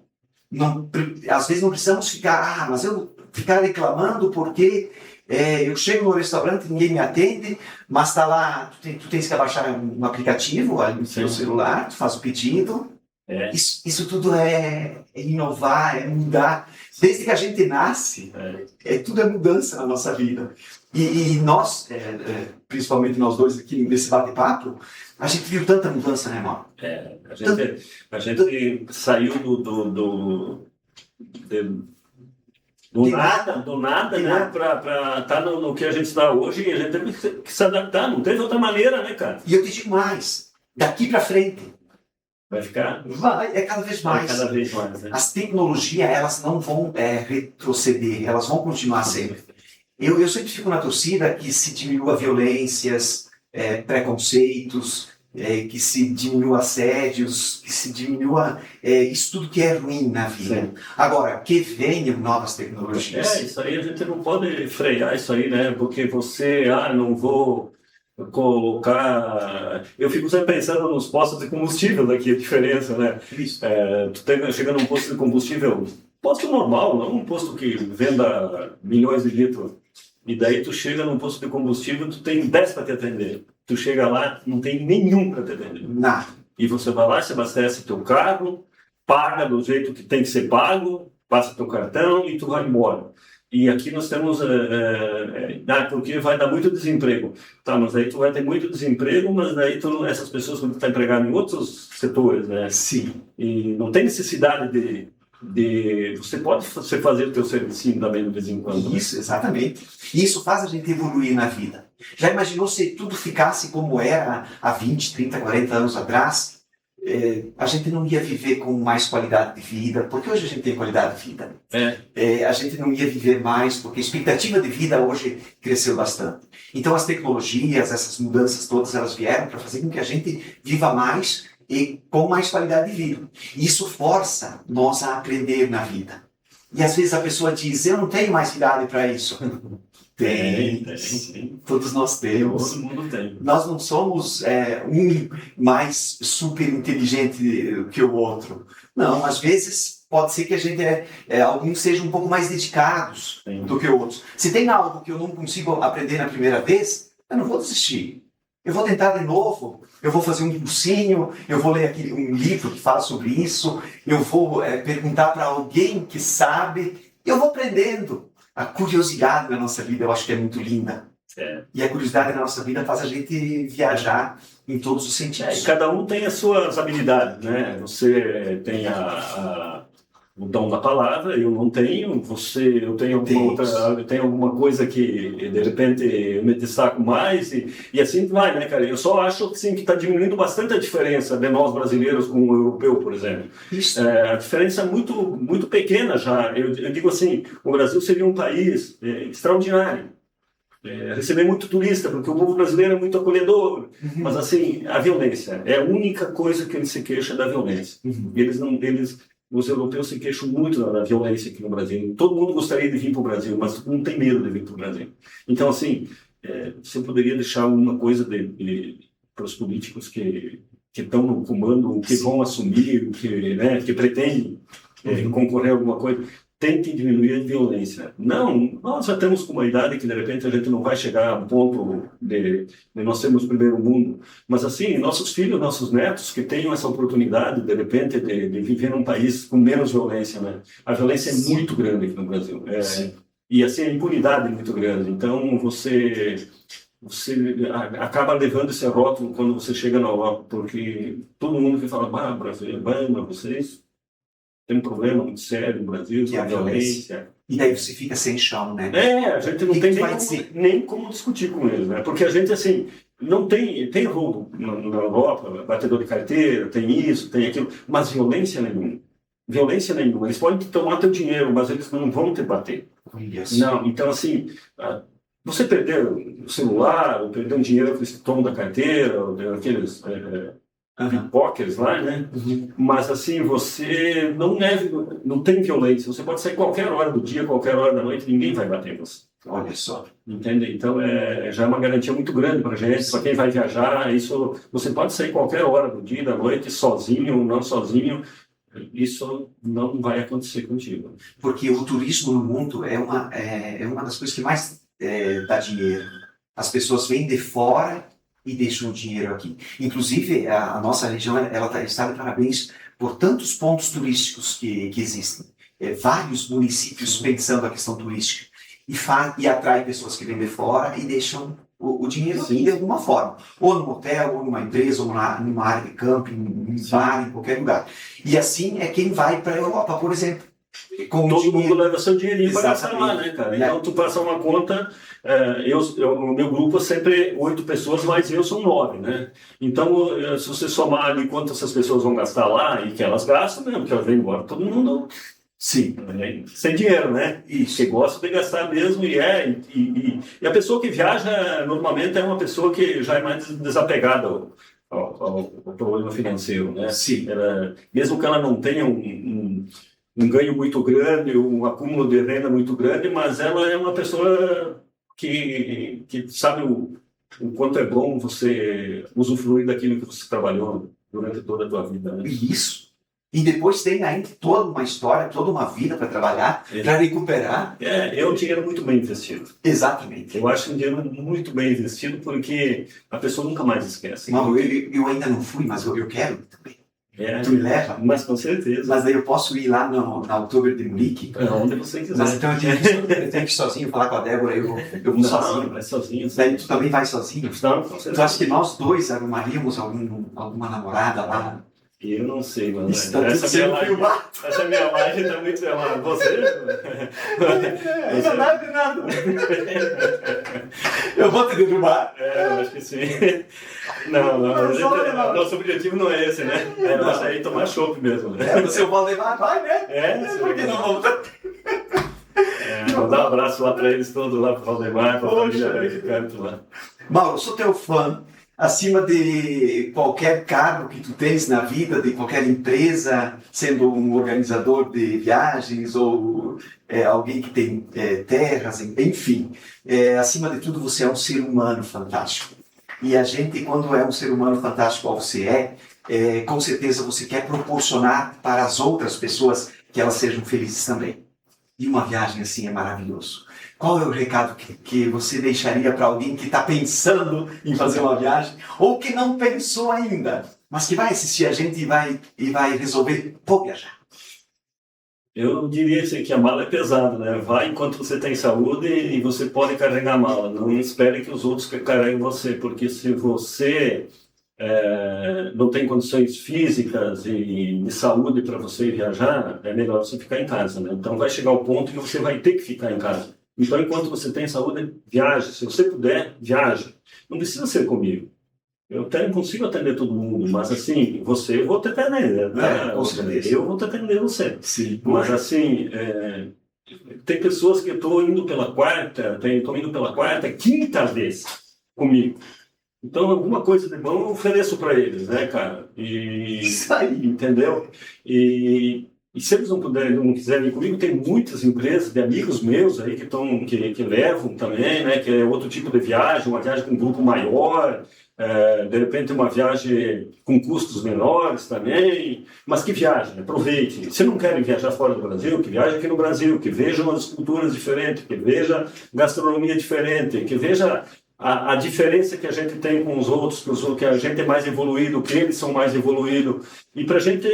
Não, às vezes não precisamos mas eu ficar reclamando porque eu chego no restaurante e ninguém me atende, mas está lá, tu tens que baixar um aplicativo ali no seu celular, tu faz o pedido. Isso tudo é inovar, é mudar. Desde que a gente nasce, tudo é mudança na nossa vida. E nós, principalmente nós dois aqui nesse bate-papo, a gente viu tanta mudança, né, irmão? A gente saiu do nada, né, para estar no que a gente está hoje, e a gente teve que se adaptar, não teve outra maneira, né, cara? E eu te digo mais, daqui para frente, vai ficar? É cada vez mais. Cada vez mais, né? As tecnologias, elas não vão retroceder, elas vão continuar sempre. Eu sempre fico na torcida que se diminua violências, preconceitos, que se diminua assédios, que se diminua isso tudo que é ruim na vida. Sim. Agora, que venham novas tecnologias. Isso aí a gente não pode frear isso aí, né? Porque você, não vou colocar... Eu fico sempre pensando nos postos de combustível daqui, a diferença, né? Tu chega num posto de combustível, posto normal, não um posto que venda milhões de litros. E daí tu chega num posto de combustível, tu tem 10 para te atender. Tu chega lá, não tem nenhum para te atender. Nada. E você vai lá, você abastece teu carro, paga do jeito que tem que ser pago, passa teu cartão e tu vai embora. E aqui nós temos, porque vai dar muito desemprego. Tá, mas aí tu vai ter muito desemprego, mas daí essas pessoas vão estar empregadas em outros setores, né? Sim. E não tem necessidade você pode fazer o teu serviço também de vez em quando. Isso, exatamente. Isso faz a gente evoluir na vida. Já imaginou se tudo ficasse como era há 20, 30, 40 anos atrás? A gente não ia viver com mais qualidade de vida, porque hoje a gente tem qualidade de vida. A gente não ia viver mais, porque a expectativa de vida hoje cresceu bastante. Então as tecnologias, essas mudanças todas, elas vieram para fazer com que a gente viva mais e com mais qualidade de vida. Isso força nós a aprender na vida. E às vezes a pessoa diz, eu não tenho mais idade para isso. Tem. Todos nós temos. Todo mundo tem. Nós não somos um mais super inteligente que o outro. Não, às vezes pode ser que a gente alguns sejam um pouco mais dedicados do que outros. Se tem algo que eu não consigo aprender na primeira vez, eu não vou desistir. Eu vou tentar de novo, eu vou fazer um cursinho, eu vou ler um livro que fala sobre isso, eu vou perguntar para alguém que sabe, eu vou aprendendo. A curiosidade na nossa vida eu acho que é muito linda. E a curiosidade na nossa vida faz a gente viajar em todos os sentidos. E cada um tem as suas habilidades, né? Você tem o dom da palavra, eu não tenho, eu tenho alguma coisa que de repente eu me destaco mais e assim vai, né, cara? Eu só acho assim, que está diminuindo bastante a diferença de nós brasileiros com o europeu, por exemplo. A diferença é muito, muito pequena já. Eu digo assim, o Brasil seria um país extraordinário. Receber muito turista, porque o povo brasileiro é muito acolhedor, mas assim, a violência é a única coisa que eles se queixam da violência. Os europeus se queixam muito da violência aqui no Brasil. Todo mundo gostaria de vir para o Brasil, mas não tem medo de vir para o Brasil. Então, assim, você poderia deixar alguma coisa para os políticos que estão no comando, que vão assumir, que pretendem concorrer a alguma coisa. Tentem diminuir a violência. Não, nós já temos uma idade que de repente a gente não vai chegar a um ponto de nós sermos o primeiro mundo, mas assim, nossos filhos, nossos netos que tenham essa oportunidade de repente de viver num país com menos violência, né? A violência é muito grande aqui no Brasil. E assim, a impunidade é muito grande. Então você acaba levando esse rótulo quando você chega na Europa, porque todo mundo que fala, Brasil, vocês tem um problema muito sério no Brasil, que é a violência. E daí você fica sem chão, né? A gente não tem nem como discutir com eles, né? Porque a gente, assim, não tem roubo na Europa, batedor de carteira, tem isso, tem aquilo, mas violência nenhuma. Violência nenhuma. Eles podem tomar teu dinheiro, mas eles não vão te bater. Não, então, assim, você perder o celular, ou perder um dinheiro que eles tomam da carteira, ou aqueles... pokers lá, né? Mas assim, você não tem violência. Você pode sair qualquer hora do dia, qualquer hora da noite, ninguém vai bater em você. Olha só. Entende? Então, já é uma garantia muito grande para a gente, para quem vai viajar. Isso, você pode sair qualquer hora do dia, da noite, sozinho, não sozinho. Isso não vai acontecer contigo. Porque o turismo no mundo é uma das coisas que mais dá dinheiro. As pessoas vêm de fora e deixam o dinheiro aqui. Inclusive, a nossa região está de parabéns por tantos pontos turísticos que existem. Vários municípios pensando a questão turística. E atrai pessoas que vêm de fora e deixam o dinheiro aqui de alguma forma. Ou num hotel, ou numa empresa, ou numa área de camping, num bar, em qualquer lugar. E assim é quem vai para a Europa, por exemplo. Todo mundo leva seu dinheirinho para gastar lá, né, cara? Então, tu passa uma conta, no meu grupo é sempre 8 pessoas, mas eu sou 9, né? Então, se você somar ali quanto essas pessoas vão gastar lá e que elas gastam mesmo, que elas vêm embora, todo mundo... Sim, sem dinheiro, né? E você gosta de gastar mesmo, e a pessoa que viaja normalmente é uma pessoa que já é mais desapegada ao problema financeiro, né? Sim. Mesmo que ela não tenha um ganho muito grande, um acúmulo de renda muito grande, mas ela é uma pessoa que sabe o quanto é bom você usufruir daquilo que você trabalhou durante toda a tua vida, né? Isso. E depois tem ainda toda uma história, toda uma vida para trabalhar, para recuperar. É um dinheiro muito bem investido. Exatamente. Eu acho um dinheiro muito bem investido porque a pessoa nunca mais esquece. Mauro, eu ainda não fui, mas eu quero também. Tu me leva? Mas com certeza. Mas aí eu posso ir lá na Oktober de Munique? Onde você quiser. Mas então eu tenho que ir sozinho, falar com a Débora, eu vou sozinho. Vai sozinho. Daí tu também vai sozinho? Não, com certeza. Tu acha que nós dois arrumaríamos alguma namorada lá? Eu não sei, mano. Essa minha laje tá muito gelada. Você? Não nada. Eu vou te derrubar. Eu acho que sim. Não. Nosso objetivo não é esse, né? Nós aí tomar chopp mesmo. Né? Você vai levar, vai, né? Por que não vamos? Vou dar um abraço lá para eles todos, lá para o Valdemar, para a família de canto lá. Mauro, sou teu fã. Acima de qualquer cargo que tu tens na vida, de qualquer empresa, sendo um organizador de viagens ou alguém que tem terras, enfim. Acima de tudo, você é um ser humano fantástico. E a gente, quando é um ser humano fantástico, qual você com certeza você quer proporcionar para as outras pessoas que elas sejam felizes também. E uma viagem assim é maravilhoso. Qual é o recado que você deixaria para alguém que está pensando em fazer uma viagem ou que não pensou ainda, mas que vai assistir a gente e vai resolver, vou viajar? Eu diria assim, que a mala é pesada, né? Vai enquanto você tem saúde e você pode carregar a mala. Não espere que os outros carreguem você, porque se você não tem condições físicas e de saúde para você viajar, é melhor você ficar em casa, né? Então vai chegar o ponto que você vai ter que ficar em casa. Então, enquanto você tem saúde, viaje. Se você puder, viaje. Não precisa ser comigo. Eu até consigo atender todo mundo, mas assim, eu vou te atender. Né? Eu vou te atender você. Sim. Mas assim, tem pessoas que estou indo pela quarta, quinta vez comigo. Então, alguma coisa de bom eu ofereço para eles, né, cara? Isso aí. Entendeu? E se eles não quiserem ir comigo, tem muitas empresas de amigos meus aí que levam também, né? Que é outro tipo de viagem, uma viagem com um grupo maior, de repente uma viagem com custos menores também, mas que viagem, aproveite. Se não querem viajar fora do Brasil, que viajem aqui no Brasil, que vejam as culturas diferentes, que vejam gastronomia diferente, que veja a diferença que a gente tem com os outros, que a gente é mais evoluído, que eles são mais evoluídos, e para a gente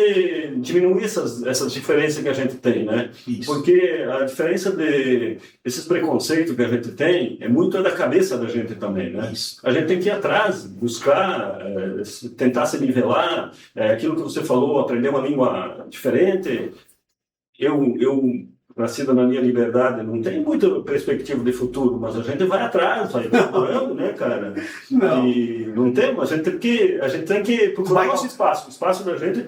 diminuir essas diferenças que a gente tem, né? Isso. Porque a diferença desses preconceitos que a gente tem é muito da cabeça da gente também, né? Isso. A gente tem que ir atrás, buscar, tentar se nivelar, aquilo que você falou, aprender uma língua diferente. Eu nascida na minha liberdade, não tem muita perspectiva de futuro, mas a gente vai atrás, vai procurando, né, cara? Não. E não tem, a gente tem que procurar nosso espaço. O espaço da gente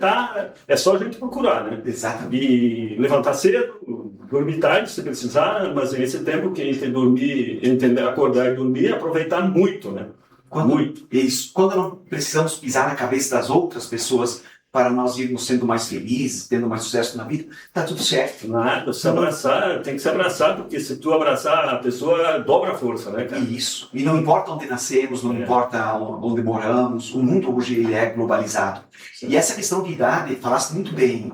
é só a gente procurar, né? Exatamente. E levantar cedo, dormir tarde se precisar, mas nesse tempo que a gente dormir, acordar e dormir, aproveitar muito, né? Muito. Isso. Quando não precisamos pisar na cabeça das outras pessoas para nós irmos sendo mais felizes, tendo mais sucesso na vida, tá tudo certo. Nada, se abraçar, tem que se abraçar, porque se tu abraçar a pessoa, dobra a força, né, cara? Isso. E não importa onde nascemos, não importa onde moramos, o mundo hoje ele é globalizado. E essa questão de idade, falaste muito bem,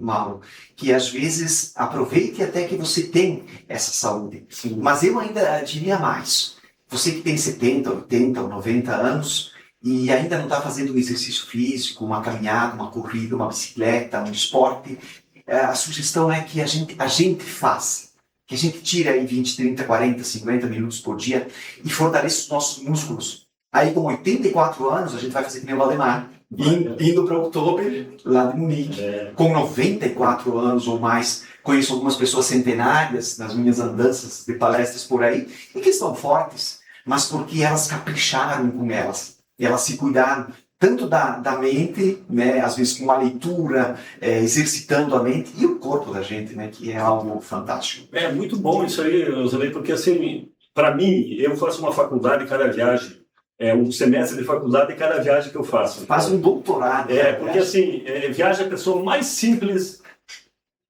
Mauro, que às vezes aproveite até que você tem essa saúde. Sim. Mas eu ainda diria mais. Você que tem 70, 80 ou 90 anos e ainda não está fazendo um exercício físico, uma caminhada, uma corrida, uma bicicleta, um esporte, a sugestão é que a gente faça. Que a gente tire aí 20, 30, 40, 50 minutos por dia e fortaleça os nossos músculos. Aí com 84 anos a gente vai fazer que nem o Valdemar, indo para outubro, lá de Munique. Com 94 anos ou mais, conheço algumas pessoas centenárias nas minhas andanças de palestras por aí, e que estão fortes, mas porque elas capricharam com elas. Elas se cuidaram tanto da mente, né, às vezes com uma leitura, exercitando a mente, e o corpo da gente, né, que é algo fantástico. É muito bom isso aí, Rosalei, porque assim, para mim, eu faço uma faculdade cada viagem, um semestre de faculdade cada viagem que eu faço. Faz um doutorado. Porque assim, viaja a pessoa mais simples,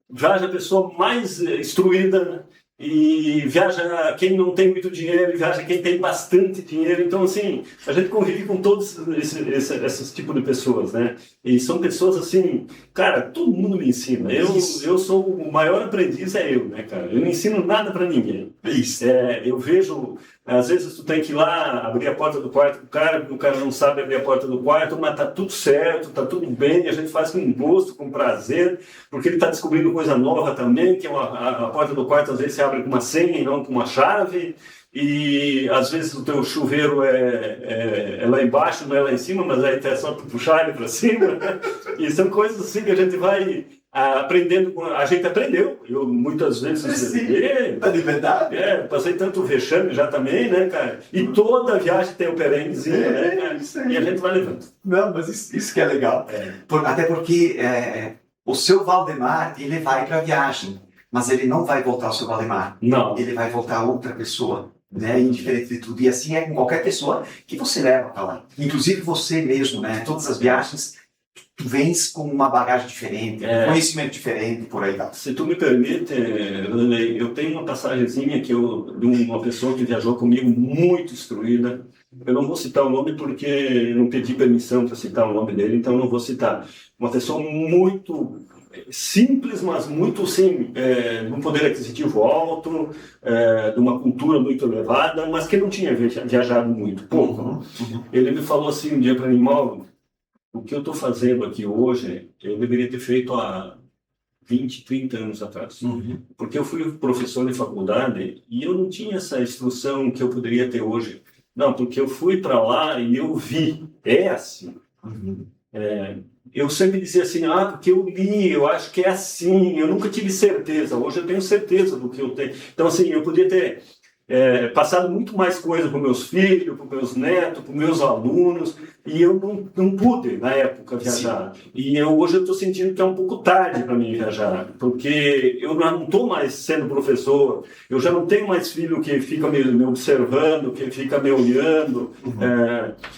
viaja a pessoa mais instruída, e viaja quem não tem muito dinheiro, e viaja quem tem bastante dinheiro. Então, assim, a gente convive com todos esses tipos de pessoas, né? E são pessoas assim, cara, todo mundo me ensina. Eu sou o maior aprendiz, né, cara? Eu não ensino nada para ninguém. Isso. Eu vejo, às vezes tu tem que ir lá abrir a porta do quarto do cara, porque o cara não sabe abrir a porta do quarto, mas tá tudo certo, tá tudo bem, a gente faz com gosto, com prazer, porque ele tá descobrindo coisa nova também, que a porta do quarto às vezes se abre com uma senha e não com uma chave, e às vezes o teu chuveiro é lá embaixo, não é lá em cima, mas aí é só tu puxar ele para cima, e são coisas assim que a gente vai aprendendo, a gente aprendeu, eu muitas vezes... Tá de verdade? Passei tanto vexame já também, né, cara? E toda viagem tem o perenguezinho, né, cara? E a gente vai levando. Não, mas isso que é legal. Até porque o seu Valdemar, ele vai para a viagem, mas ele não vai voltar ao seu Valdemar. Não. Ele vai voltar a outra pessoa, né, indiferente de tudo. E assim é com qualquer pessoa que você leva para lá. Inclusive você mesmo, né? Todas as viagens, tu vens com uma bagagem diferente, um conhecimento diferente, por aí vai. Se tu me permite, eu tenho uma passagenzinha de uma pessoa que viajou comigo muito instruída. Eu não vou citar o nome porque eu não pedi permissão para citar o nome dele, então eu não vou citar. Uma pessoa muito simples, mas muito sim, de um poder aquisitivo alto, de uma cultura muito elevada, mas que não tinha viajado muito, pouco. Ele me falou assim um dia para mim, Mauro, o que eu estou fazendo aqui hoje, eu deveria ter feito há 20, 30 anos atrás. Porque eu fui professor de faculdade e eu não tinha essa instrução que eu poderia ter hoje. Não, porque eu fui para lá e eu vi. É assim. Eu sempre dizia assim, porque eu li, eu acho que é assim. Eu nunca tive certeza. Hoje eu tenho certeza do que eu tenho. Então, assim, eu podia ter passado muito mais coisa para meus filhos, para meus netos, para meus alunos, e eu não pude, na época, viajar. Sim. E hoje eu estou sentindo que é um pouco tarde para mim viajar, porque eu não estou mais sendo professor, eu já não tenho mais filho que fica me observando, que fica me olhando,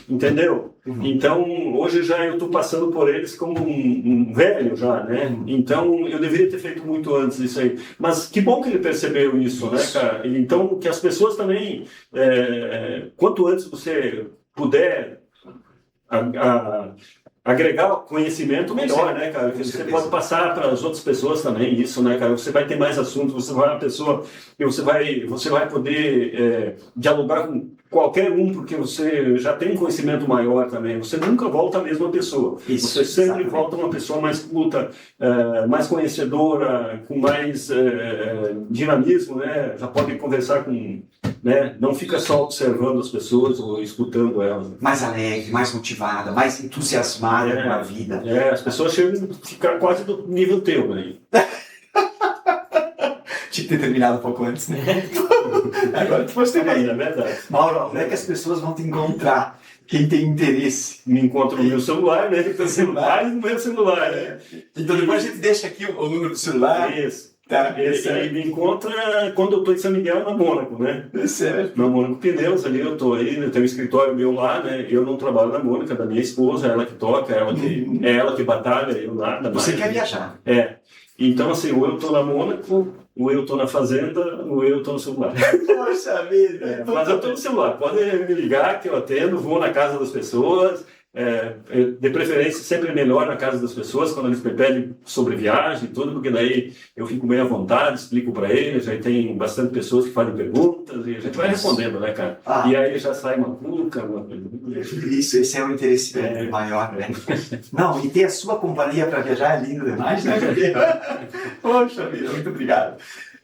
entendeu? Então, hoje já eu estou passando por eles como um velho já, né? Então, eu deveria ter feito muito antes isso aí. Mas que bom que ele percebeu isso, né, cara? Então, que as pessoas também, quanto antes você puder agregar conhecimento, melhor, né, cara? Porque você pode passar para as outras pessoas também isso, né, cara? Você vai ter mais assuntos, você vai poder dialogar com qualquer um, porque você já tem um conhecimento maior também. Você nunca volta a mesma pessoa. Isso, você sempre exatamente. volta uma pessoa mais culta, mais conhecedora, com mais dinamismo, né? Já pode conversar com... Né? Não fica só observando as pessoas ou escutando elas. Mais alegre, mais motivada, mais entusiasmada com a vida. As pessoas chegam a ficar quase do nível teu, né? Tinha que ter terminado um pouco antes, né? Agora tu foste ter aí. É verdade. Mauro, onde é que as pessoas vão te encontrar? Quem tem interesse? Me encontra no meu celular, né? No meu celular, né? Então depois a gente deixa aqui o número do celular. Isso. Tá, Ele me encontra quando eu estou em São Miguel, na Mônaco, né? certo. Na Mônaco Pneus, ali eu tenho um escritório meu lá, né? Eu não trabalho na Mônaco, é da minha esposa, ela que toca, é ela que batalha, eu nada mais. Você quer viajar. Então, assim, ou eu estou na Mônaco, ou eu estou na fazenda, ou eu estou no celular. Poxa vida! Mas eu estou no celular, pode me ligar que eu atendo, vou na casa das pessoas. De preferência, sempre é melhor na casa das pessoas, quando eles me pedem sobre viagem e tudo, porque daí eu fico bem à vontade, explico para eles, aí tem bastante pessoas que fazem perguntas e a gente vai respondendo, né, cara? E aí já sai uma cuca, uma pergunta. Isso, esse é o interesse maior, né? Não, e ter a sua companhia para viajar é lindo demais, né? Poxa vida, muito obrigado.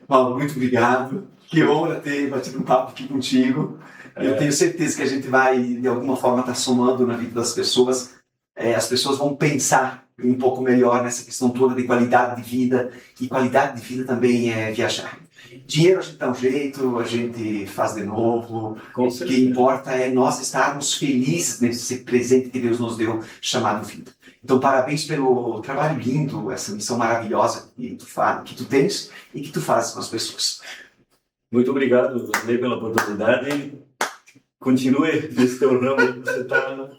Paulo, muito obrigado. Que honra ter batido um papo aqui contigo. Eu tenho certeza que a gente vai, de alguma forma, estar somando na vida das pessoas. As pessoas vão pensar um pouco melhor nessa questão toda de qualidade de vida. E qualidade de vida também é viajar. Dinheiro a gente dá um jeito, a gente faz de novo. O que importa é nós estarmos felizes nesse presente que Deus nos deu, chamado vida. Então, parabéns pelo trabalho lindo, essa missão maravilhosa que tu tens e que tu fazes com as pessoas. Muito obrigado, Zé, pela oportunidade. Continue nesse teu ramo, você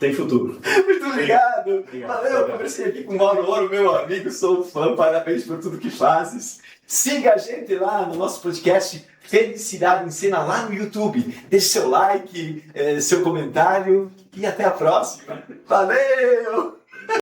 tem futuro. Muito obrigado. Valeu, eu conversei aqui com o Mauro Ouro, meu amigo, sou fã, parabéns por tudo que fazes. Siga a gente lá no nosso podcast Felicidade em Cena lá no YouTube. Deixe seu like, seu comentário e até a próxima. Valeu!